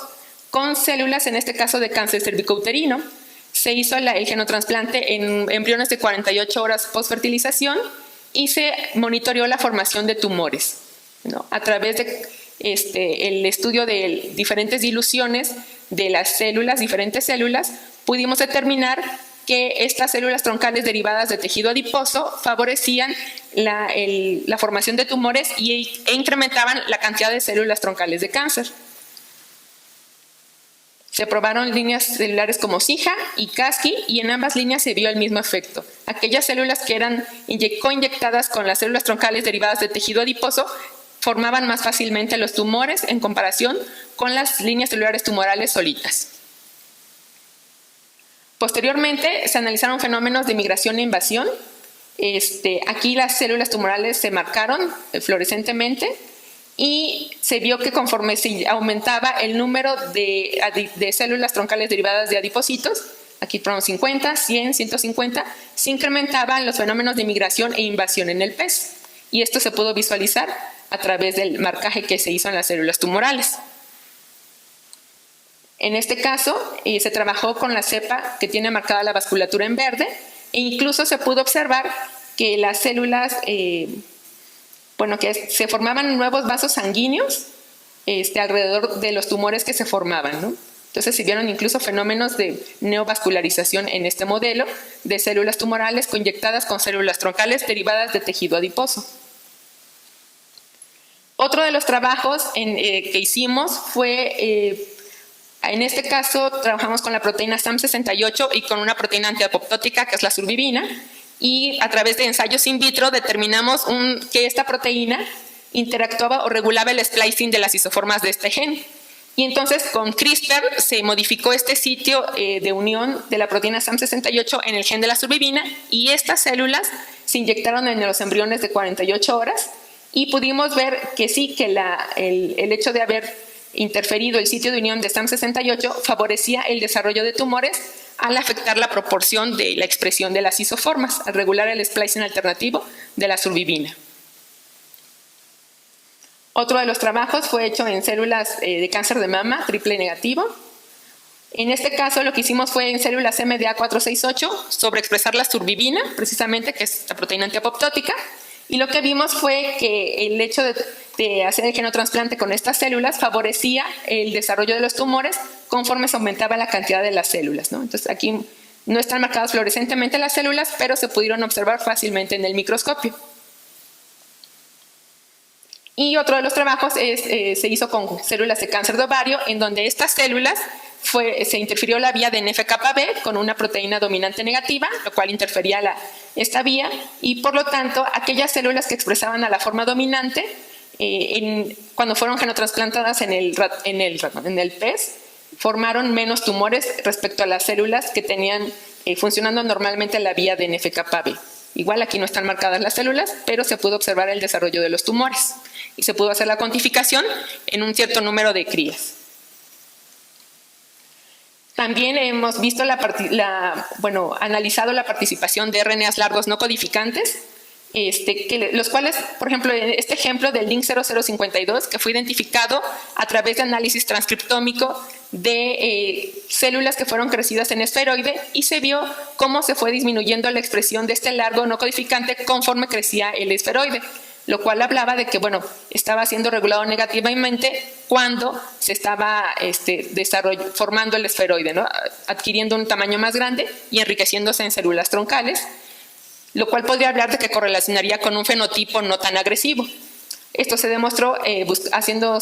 con células, en este caso de cáncer cervicouterino. Se hizo el genotrasplante en embriones de 48 horas post-fertilización y se monitoreó la formación de tumores, ¿no? A través de el estudio de diferentes diluciones de las células, diferentes células, pudimos determinar que estas células troncales derivadas de tejido adiposo favorecían la formación de tumores e incrementaban la cantidad de células troncales de cáncer. Se probaron líneas celulares como SIJA y Casqui y en ambas líneas se vio el mismo efecto. Aquellas células que eran coinyectadas con las células troncales derivadas de tejido adiposo formaban más fácilmente los tumores en comparación con las líneas celulares tumorales solitas. Posteriormente se analizaron fenómenos de migración e invasión. Aquí las células tumorales se marcaron fluorescentemente y se vio que conforme se aumentaba el número de células troncales derivadas de adipocitos, aquí ponemos 50, 100, 150, se incrementaban los fenómenos de migración e invasión en el pez. Y esto se pudo visualizar a través del marcaje que se hizo en las células tumorales. En este caso, se trabajó con la cepa que tiene marcada la vasculatura en verde e incluso se pudo observar que las células, que se formaban nuevos vasos sanguíneos alrededor de los tumores que se formaban, ¿no? Entonces se vieron incluso fenómenos de neovascularización en este modelo de células tumorales coinyectadas con células troncales derivadas de tejido adiposo. Otro de los trabajos que hicimos fue, en este caso trabajamos con la proteína SAM68 y con una proteína antiapoptótica que es la survivina, y a través de ensayos in vitro determinamos que esta proteína interactuaba o regulaba el splicing de las isoformas de este gen. Y entonces con CRISPR se modificó este sitio de unión de la proteína SAM68 en el gen de la survivina, y estas células se inyectaron en los embriones de 48 horas y pudimos ver que sí, que el hecho de haber interferido el sitio de unión de SAM68 favorecía el desarrollo de tumores al afectar la proporción de la expresión de las isoformas, al regular el splicing alternativo de la survivina. Otro de los trabajos fue hecho en células de cáncer de mama triple negativo. En este caso lo que hicimos fue en células MDA468 sobreexpresar la survivina, precisamente, que es la proteína antiapoptótica, y lo que vimos fue que el hecho de hacer el genotrasplante con estas células favorecía el desarrollo de los tumores conforme se aumentaba la cantidad de las células, ¿no? Entonces aquí no están marcadas fluorescentemente las células, pero se pudieron observar fácilmente en el microscopio. Y otro de los trabajos se hizo con células de cáncer de ovario, en donde estas células se interfirió la vía de NF-κB con una proteína dominante negativa, lo cual interfería esta vía, y por lo tanto aquellas células que expresaban a la forma dominante, cuando fueron genotransplantadas en el pez, formaron menos tumores respecto a las células que tenían funcionando normalmente la vía de NF-κB. Igual aquí no están marcadas las células, pero se pudo observar el desarrollo de los tumores y se pudo hacer la cuantificación en un cierto número de crías. También hemos visto analizado la participación de RNAs largos no codificantes, los cuales, por ejemplo, en este ejemplo del link 0052, que fue identificado a través de análisis transcriptómico de células que fueron crecidas en esferoide, y se vio cómo se fue disminuyendo la expresión de este largo no codificante conforme crecía el esferoide, lo cual hablaba de que estaba siendo regulado negativamente cuando se estaba formando el esferoide, ¿no? Adquiriendo un tamaño más grande y enriqueciéndose en células troncales, lo cual podría hablar de que correlacionaría con un fenotipo no tan agresivo. Esto se demostró haciendo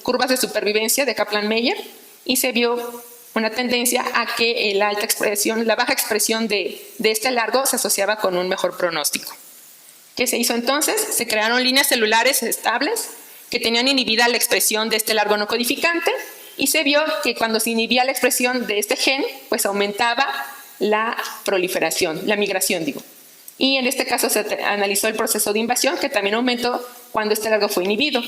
curvas de supervivencia de Kaplan-Meier, y se vio una tendencia a que la baja expresión de este largo se asociaba con un mejor pronóstico. ¿Qué se hizo entonces? Se crearon líneas celulares estables que tenían inhibida la expresión de este largo no codificante, y se vio que cuando se inhibía la expresión de este gen, pues aumentaba la proliferación, la migración, digo. Y en este caso se analizó el proceso de invasión, que también aumentó cuando este largo fue inhibido.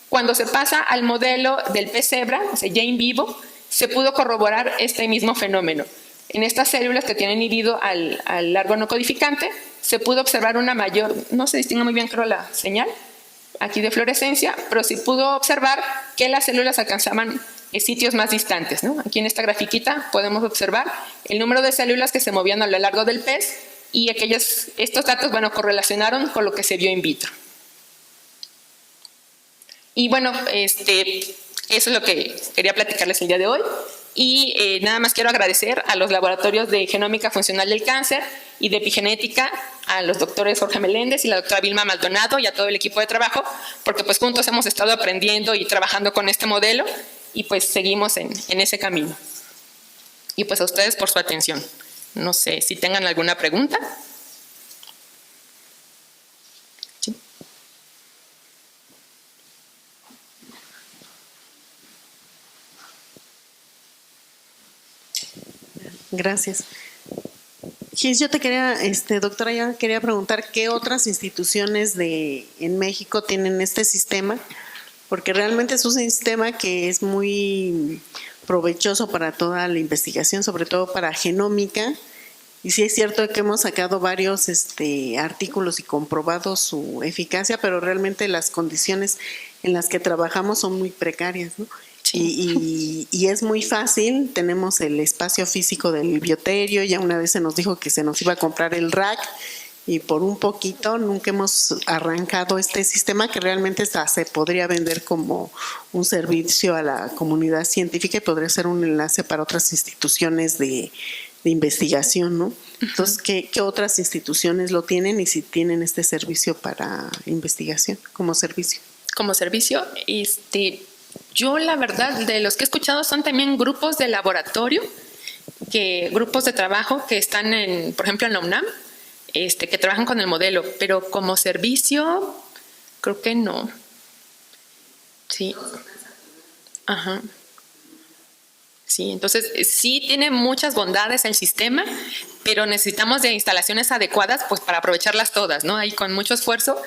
Cuando se pasa al modelo del pez cebra, o sea, ya in vivo, se pudo corroborar este mismo fenómeno. En estas células que tienen inhibido al largo no codificante, se pudo observar una mayor, no se distingue muy bien creo la señal aquí de fluorescencia, pero se pudo observar que las células alcanzaban sitios más distantes, ¿no? Aquí en esta grafiquita podemos observar el número de células que se movían a lo largo del pez, y estos datos correlacionaron con lo que se vio in vitro. Y eso es lo que quería platicarles el día de hoy. Y nada más quiero agradecer a los laboratorios de genómica funcional del cáncer y de epigenética, a los doctores Jorge Meléndez y la doctora Vilma Maldonado, y a todo el equipo de trabajo, porque pues juntos hemos estado aprendiendo y trabajando con este modelo, y pues seguimos en ese camino. Y pues a ustedes por su atención. No sé si tengan alguna pregunta. ¿Sí? Gracias. Gis, yo te quería, doctora, ya quería preguntar qué otras instituciones en México tienen este sistema, porque realmente es un sistema que es muy provechoso para toda la investigación, sobre todo para genómica, y sí es cierto que hemos sacado varios artículos y comprobado su eficacia, pero realmente las condiciones en las que trabajamos son muy precarias, ¿no? Sí. Y es muy fácil, tenemos el espacio físico del bioterio, ya una vez se nos dijo que se nos iba a comprar el rack, y por un poquito nunca hemos arrancado este sistema que realmente hasta se podría vender como un servicio a la comunidad científica y podría ser un enlace para otras instituciones de investigación, ¿no? Entonces, ¿qué otras instituciones lo tienen y si tienen este servicio para investigación como servicio? Como servicio, yo la verdad, de los que he escuchado son también grupos de laboratorio, grupos de trabajo que están, por ejemplo, en la UNAM, que trabajan con el modelo, pero como servicio, creo que no. Sí. Ajá. Sí, entonces sí tiene muchas bondades el sistema, pero necesitamos de instalaciones adecuadas pues para aprovecharlas todas, ¿no? Ahí con mucho esfuerzo.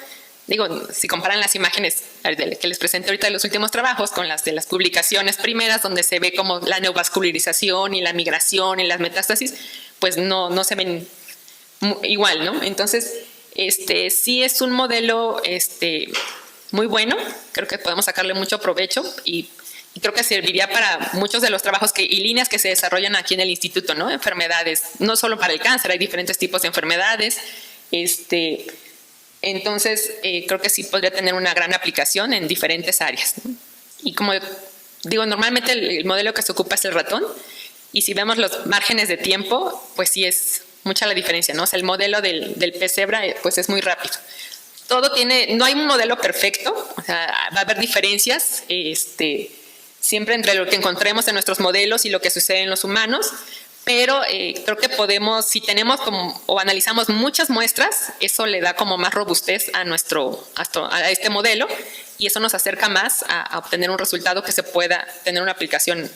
Digo, si comparan las imágenes que les presenté ahorita de los últimos trabajos con las de las publicaciones primeras, donde se ve como la neovascularización y la migración y las metástasis, pues no se ven igual, ¿no? Entonces, sí es un modelo muy bueno, creo que podemos sacarle mucho provecho y creo que serviría para muchos de los trabajos y líneas que se desarrollan aquí en el instituto, ¿no? Enfermedades, no solo para el cáncer, hay diferentes tipos de enfermedades. Entonces, creo que sí podría tener una gran aplicación en diferentes áreas, ¿no? Y como digo, normalmente el modelo que se ocupa es el ratón, y si vemos los márgenes de tiempo, pues sí es mucha la diferencia, ¿no? O sea, el modelo del pez cebra, pues es muy rápido. No hay un modelo perfecto, o sea, va a haber diferencias, siempre entre lo que encontremos en nuestros modelos y lo que sucede en los humanos, pero creo que podemos, si tenemos o analizamos muchas muestras, eso le da como más robustez a este modelo y eso nos acerca más a obtener un resultado que se pueda tener una aplicación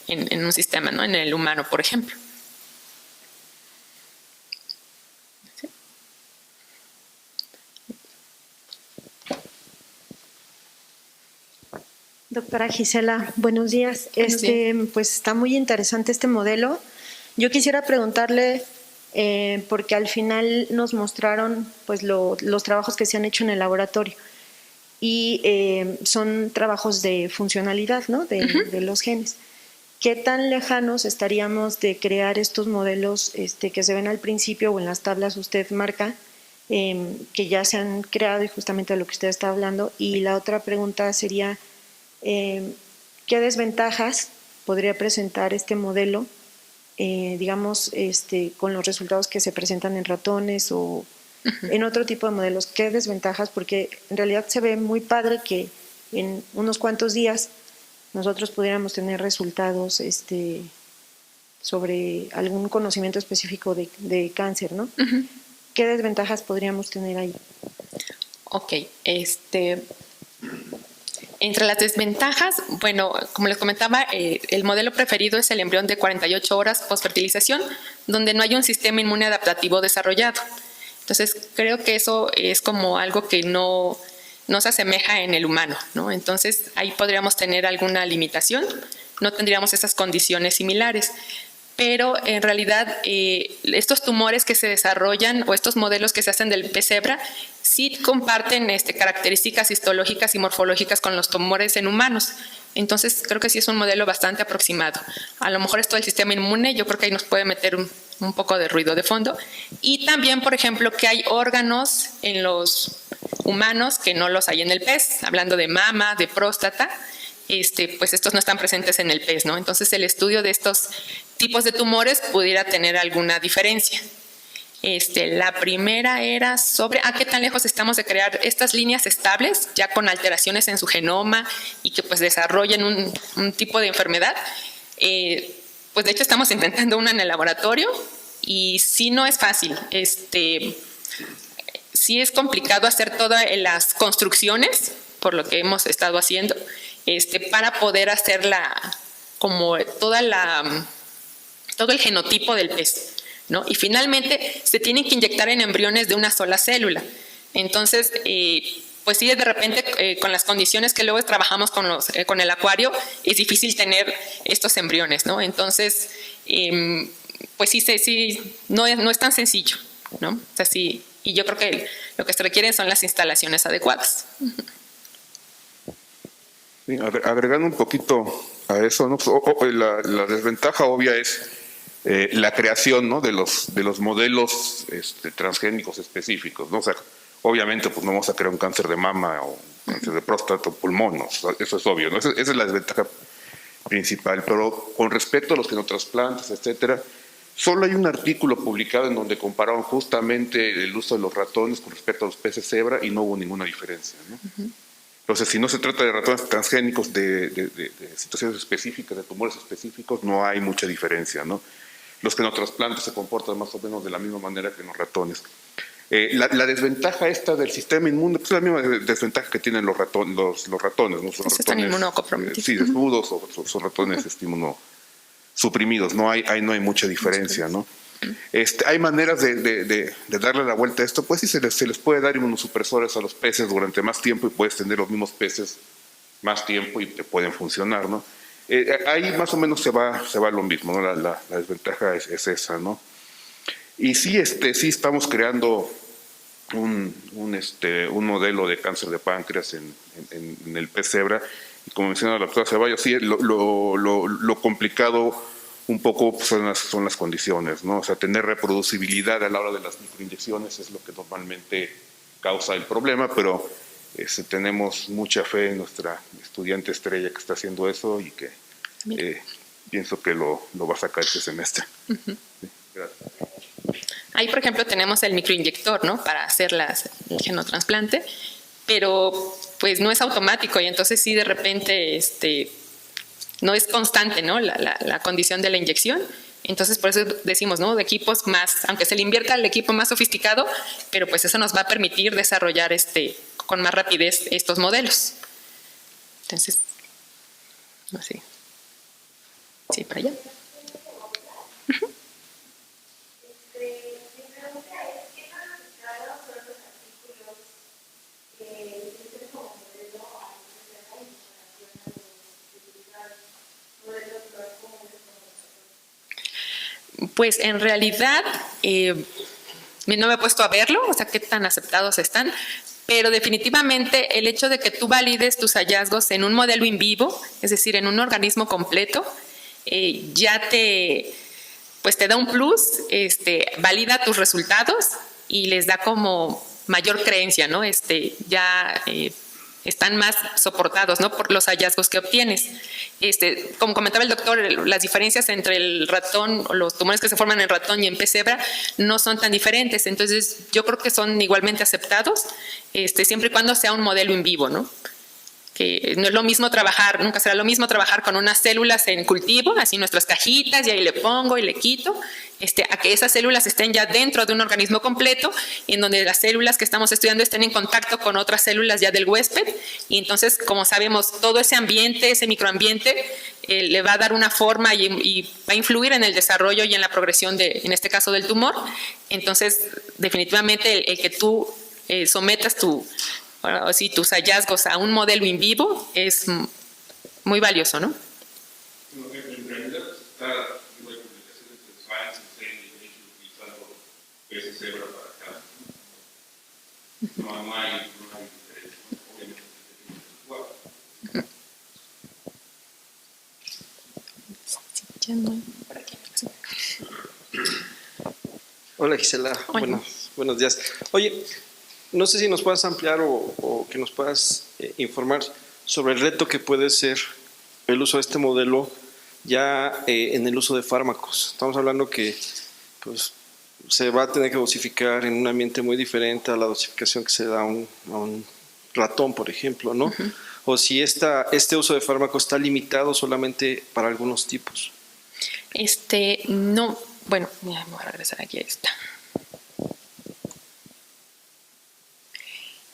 en un sistema, ¿no? En el humano, por ejemplo. ¿Sí? Doctora Gisela, buenos días. Buenos días. Pues está muy interesante este modelo. Yo quisiera preguntarle, porque al final nos mostraron pues los trabajos que se han hecho en el laboratorio y son trabajos de funcionalidad, ¿no? De los genes. ¿Qué tan lejanos estaríamos de crear estos modelos que se ven al principio o en las tablas usted marca, que ya se han creado y justamente de lo que usted está hablando? Y la otra pregunta sería, ¿qué desventajas podría presentar este modelo, digamos, con los resultados que se presentan en ratones o en otro tipo de modelos? ¿Qué desventajas? Porque en realidad se ve muy padre que en unos cuantos días nosotros pudiéramos tener resultados sobre algún conocimiento específico de cáncer, ¿no? ¿Qué desventajas podríamos tener ahí? Ok, entre las desventajas, bueno, como les comentaba, el modelo preferido es el embrión de 48 horas postfertilización, donde no hay un sistema inmune adaptativo desarrollado. Entonces, creo que eso es como algo que no se asemeja en el humano, ¿no? Entonces, ahí podríamos tener alguna limitación, no tendríamos esas condiciones similares. Pero en realidad estos tumores que se desarrollan o estos modelos que se hacen del pez cebra sí comparten características histológicas y morfológicas con los tumores en humanos. Entonces creo que sí es un modelo bastante aproximado. A lo mejor esto del sistema inmune, yo creo que ahí nos puede meter un poco de ruido de fondo. Y también, por ejemplo, que hay órganos en los humanos que no los hay en el pez, hablando de mama, de próstata. Pues estos no están presentes en el pez, ¿no? Entonces el estudio de estos tipos de tumores pudiera tener alguna diferencia. La primera era sobre qué tan lejos estamos de crear estas líneas estables, ya con alteraciones en su genoma y que pues desarrollen un tipo de enfermedad. Pues de hecho estamos intentando una en el laboratorio y sí no es fácil. Sí es complicado hacer todas las construcciones, por lo que hemos estado haciendo, para poder hacer como todo el genotipo del pez, ¿no? Y finalmente se tienen que inyectar en embriones de una sola célula. Entonces, pues sí, de repente con las condiciones que luego trabajamos con el acuario, es difícil tener estos embriones, ¿no? Entonces, pues sí, no es tan sencillo, ¿no? O sea, sí, y yo creo que lo que se requieren son las instalaciones adecuadas. Sí, agregando un poquito a eso, ¿no? Pues, la desventaja obvia es la creación, ¿no?, de los modelos transgénicos específicos, ¿no? O sea, obviamente pues no vamos a crear un cáncer de mama o un cáncer de próstata o pulmón, ¿no? Eso es obvio, ¿no? Esa es la desventaja principal. Pero con respecto a los xenotrasplantes, etcétera, solo hay un artículo publicado en donde compararon justamente el uso de los ratones con respecto a los peces cebra y no hubo ninguna diferencia, ¿no? Entonces, si no se trata de ratones transgénicos de situaciones específicas, de tumores específicos, no hay mucha diferencia, ¿no? Los xenotrasplantes se comportan más o menos de la misma manera que los ratones. La desventaja esta del sistema inmune, pues es la misma desventaja que tienen los ratones, ¿no? Son ratones, están inmunocomprometidos. sí, desnudos o son ratones inmunosuprimidos. No hay mucha diferencia, ¿no? Hay maneras de darle la vuelta a esto. Pues sí, se les puede dar inmunosupresores a los peces durante más tiempo y puedes tener los mismos peces más tiempo y te pueden funcionar, ¿no? Ahí más o menos se va lo mismo, ¿no? La desventaja es esa, ¿no? Y sí, sí estamos creando un modelo de cáncer de páncreas en el pez cebra. Y como mencionaba la doctora Ceballos, sí, lo complicado un poco son las condiciones, ¿no? O sea, tener reproducibilidad a la hora de las microinyecciones es lo que normalmente causa el problema, pero tenemos mucha fe en nuestra estudiante estrella que está haciendo eso y que pienso que lo va a sacar este semestre. Sí, gracias. Ahí, por ejemplo, tenemos el microinyector, ¿no?, para hacer el genotrasplante, pero pues no es automático y entonces sí de repente no es constante, ¿no?, la condición de la inyección. Entonces por eso decimos, ¿no?, de equipos más, aunque se le invierta el equipo más sofisticado, pero pues eso nos va a permitir desarrollar con más rapidez estos modelos. Entonces, no sé. Sí, para allá. Pues en realidad no me he puesto a verlo, o sea, qué tan aceptados están, pero definitivamente el hecho de que tú valides tus hallazgos en un modelo in vivo, es decir, en un organismo completo, ya te da un plus, valida tus resultados y les da como mayor creencia, ¿no? Ya están más soportados, ¿no?, por los hallazgos que obtienes. Como comentaba el doctor, las diferencias entre el ratón, los tumores que se forman en ratón y en pez cebra no son tan diferentes. Entonces, yo creo que son igualmente aceptados, siempre y cuando sea un modelo in vivo, ¿no? Que no es lo mismo trabajar, nunca será lo mismo trabajar con unas células en cultivo, así nuestras cajitas, y ahí le pongo y le quito, a que esas células estén ya dentro de un organismo completo, en donde las células que estamos estudiando estén en contacto con otras células ya del huésped, y entonces, como sabemos, todo ese ambiente, ese microambiente, le va a dar una forma y va a influir en el desarrollo y en la progresión en este caso, del tumor. Entonces, definitivamente, el que tú sometas tus hallazgos a un modelo in vivo es muy valioso, ¿no? En realidad está igual publicaciones de Science and Nature utilizando peces cebra para acá. No hay diferencia, obviamente. Hola Gisela, Hola. Buenos días. Oye, no sé si nos puedas ampliar o que nos puedas informar sobre el reto que puede ser el uso de este modelo ya en el uso de fármacos. Estamos hablando que pues, se va a tener que dosificar en un ambiente muy diferente a la dosificación que se da a un ratón, por ejemplo, ¿no? Uh-huh. O si este uso de fármacos está limitado solamente para algunos tipos. No, bueno, me voy a regresar aquí a esta.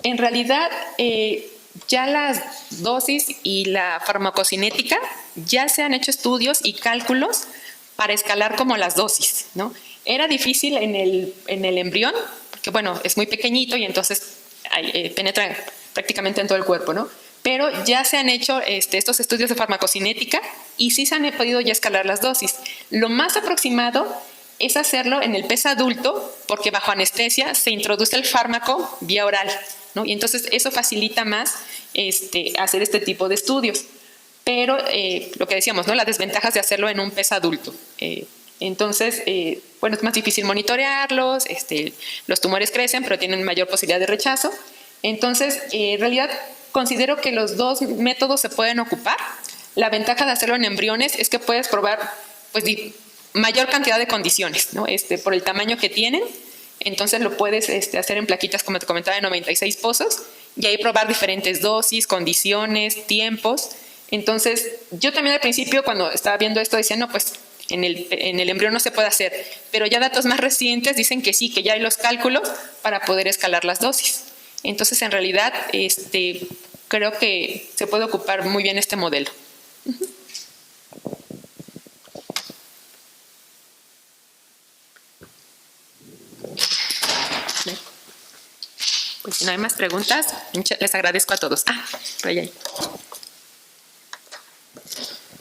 En realidad, ya las dosis y la farmacocinética, ya se han hecho estudios y cálculos para escalar como las dosis, ¿no? Era difícil en el embrión, porque bueno, es muy pequeñito y entonces penetra prácticamente en todo el cuerpo, ¿no? Pero ya se han hecho estos estudios de farmacocinética y sí se han podido ya escalar las dosis. Lo más aproximado es hacerlo en el pez adulto, porque bajo anestesia se introduce el fármaco vía oral, ¿no? Y entonces eso facilita más hacer este tipo de estudios. Pero lo que decíamos, ¿no?, las desventajas de hacerlo en un pez adulto. Entonces, bueno, es más difícil monitorearlos, los tumores crecen, pero tienen mayor posibilidad de rechazo. Entonces, en realidad, considero que los dos métodos se pueden ocupar. La ventaja de hacerlo en embriones es que puedes probar pues, mayor cantidad de condiciones, ¿no? Por el tamaño que tienen. Entonces, lo puedes hacer en plaquitas, como te comentaba, de 96 pozos, y ahí probar diferentes dosis, condiciones, tiempos. Entonces, yo también al principio, cuando estaba viendo esto, decía, no, pues en el embrión no se puede hacer, pero ya datos más recientes dicen que sí, que ya hay los cálculos para poder escalar las dosis. Entonces, en realidad, creo que se puede ocupar muy bien este modelo. Pues si no hay más preguntas, les agradezco a todos. Por allá.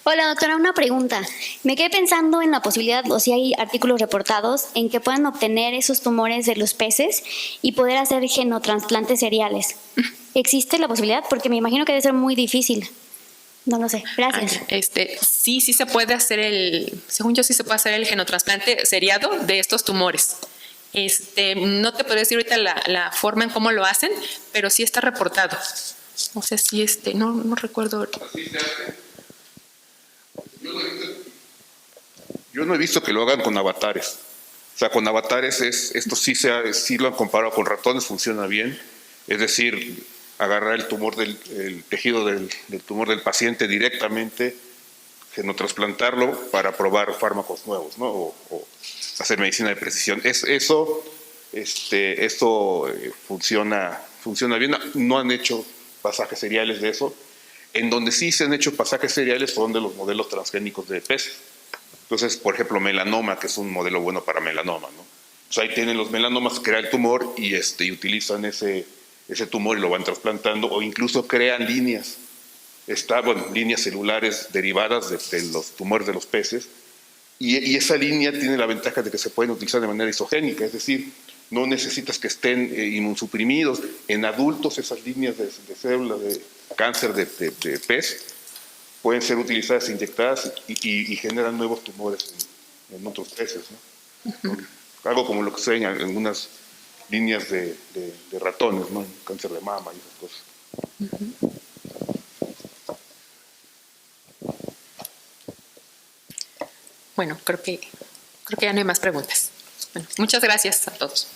Hola doctora, una pregunta. Me quedé pensando en la posibilidad, o si hay artículos reportados, en que puedan obtener esos tumores de los peces y poder hacer genotransplantes seriales. ¿Existe la posibilidad? Porque me imagino que debe ser muy difícil. No lo sé. Gracias. Sí se puede hacer según yo sí se puede hacer el genotrasplante seriado de estos tumores. No te podría decir ahorita la forma en cómo lo hacen, pero sí está reportado. O sea, sí, no recuerdo. Yo no he visto que lo hagan con avatares. O sea, con avatares esto sí lo han comparado con ratones, funciona bien. Es decir, agarrar el tumor el tejido del tumor del paciente directamente, genotrasplantarlo para probar fármacos nuevos, ¿no? O hacer medicina de precisión. Esto funciona bien. No han hecho pasajes seriales de eso. En donde sí se han hecho pasajes seriales son de los modelos transgénicos de peces. Entonces, por ejemplo, melanoma, que es un modelo bueno para melanoma, ¿no? O sea, ahí tienen los melanomas, crean el tumor y utilizan ese tumor y lo van trasplantando, o incluso crean líneas, líneas celulares derivadas de los tumores de los peces, y esa línea tiene la ventaja de que se pueden utilizar de manera isogénica, es decir, no necesitas que estén inmunosuprimidos. En adultos esas líneas de células de cáncer de pez pueden ser utilizadas, inyectadas y generan nuevos tumores en otros peces, ¿no? Algo como lo que se ve en algunas líneas de ratones, ¿no? Cáncer de mama y esas cosas. Bueno, creo que ya no hay más preguntas. Bueno, muchas gracias a todos.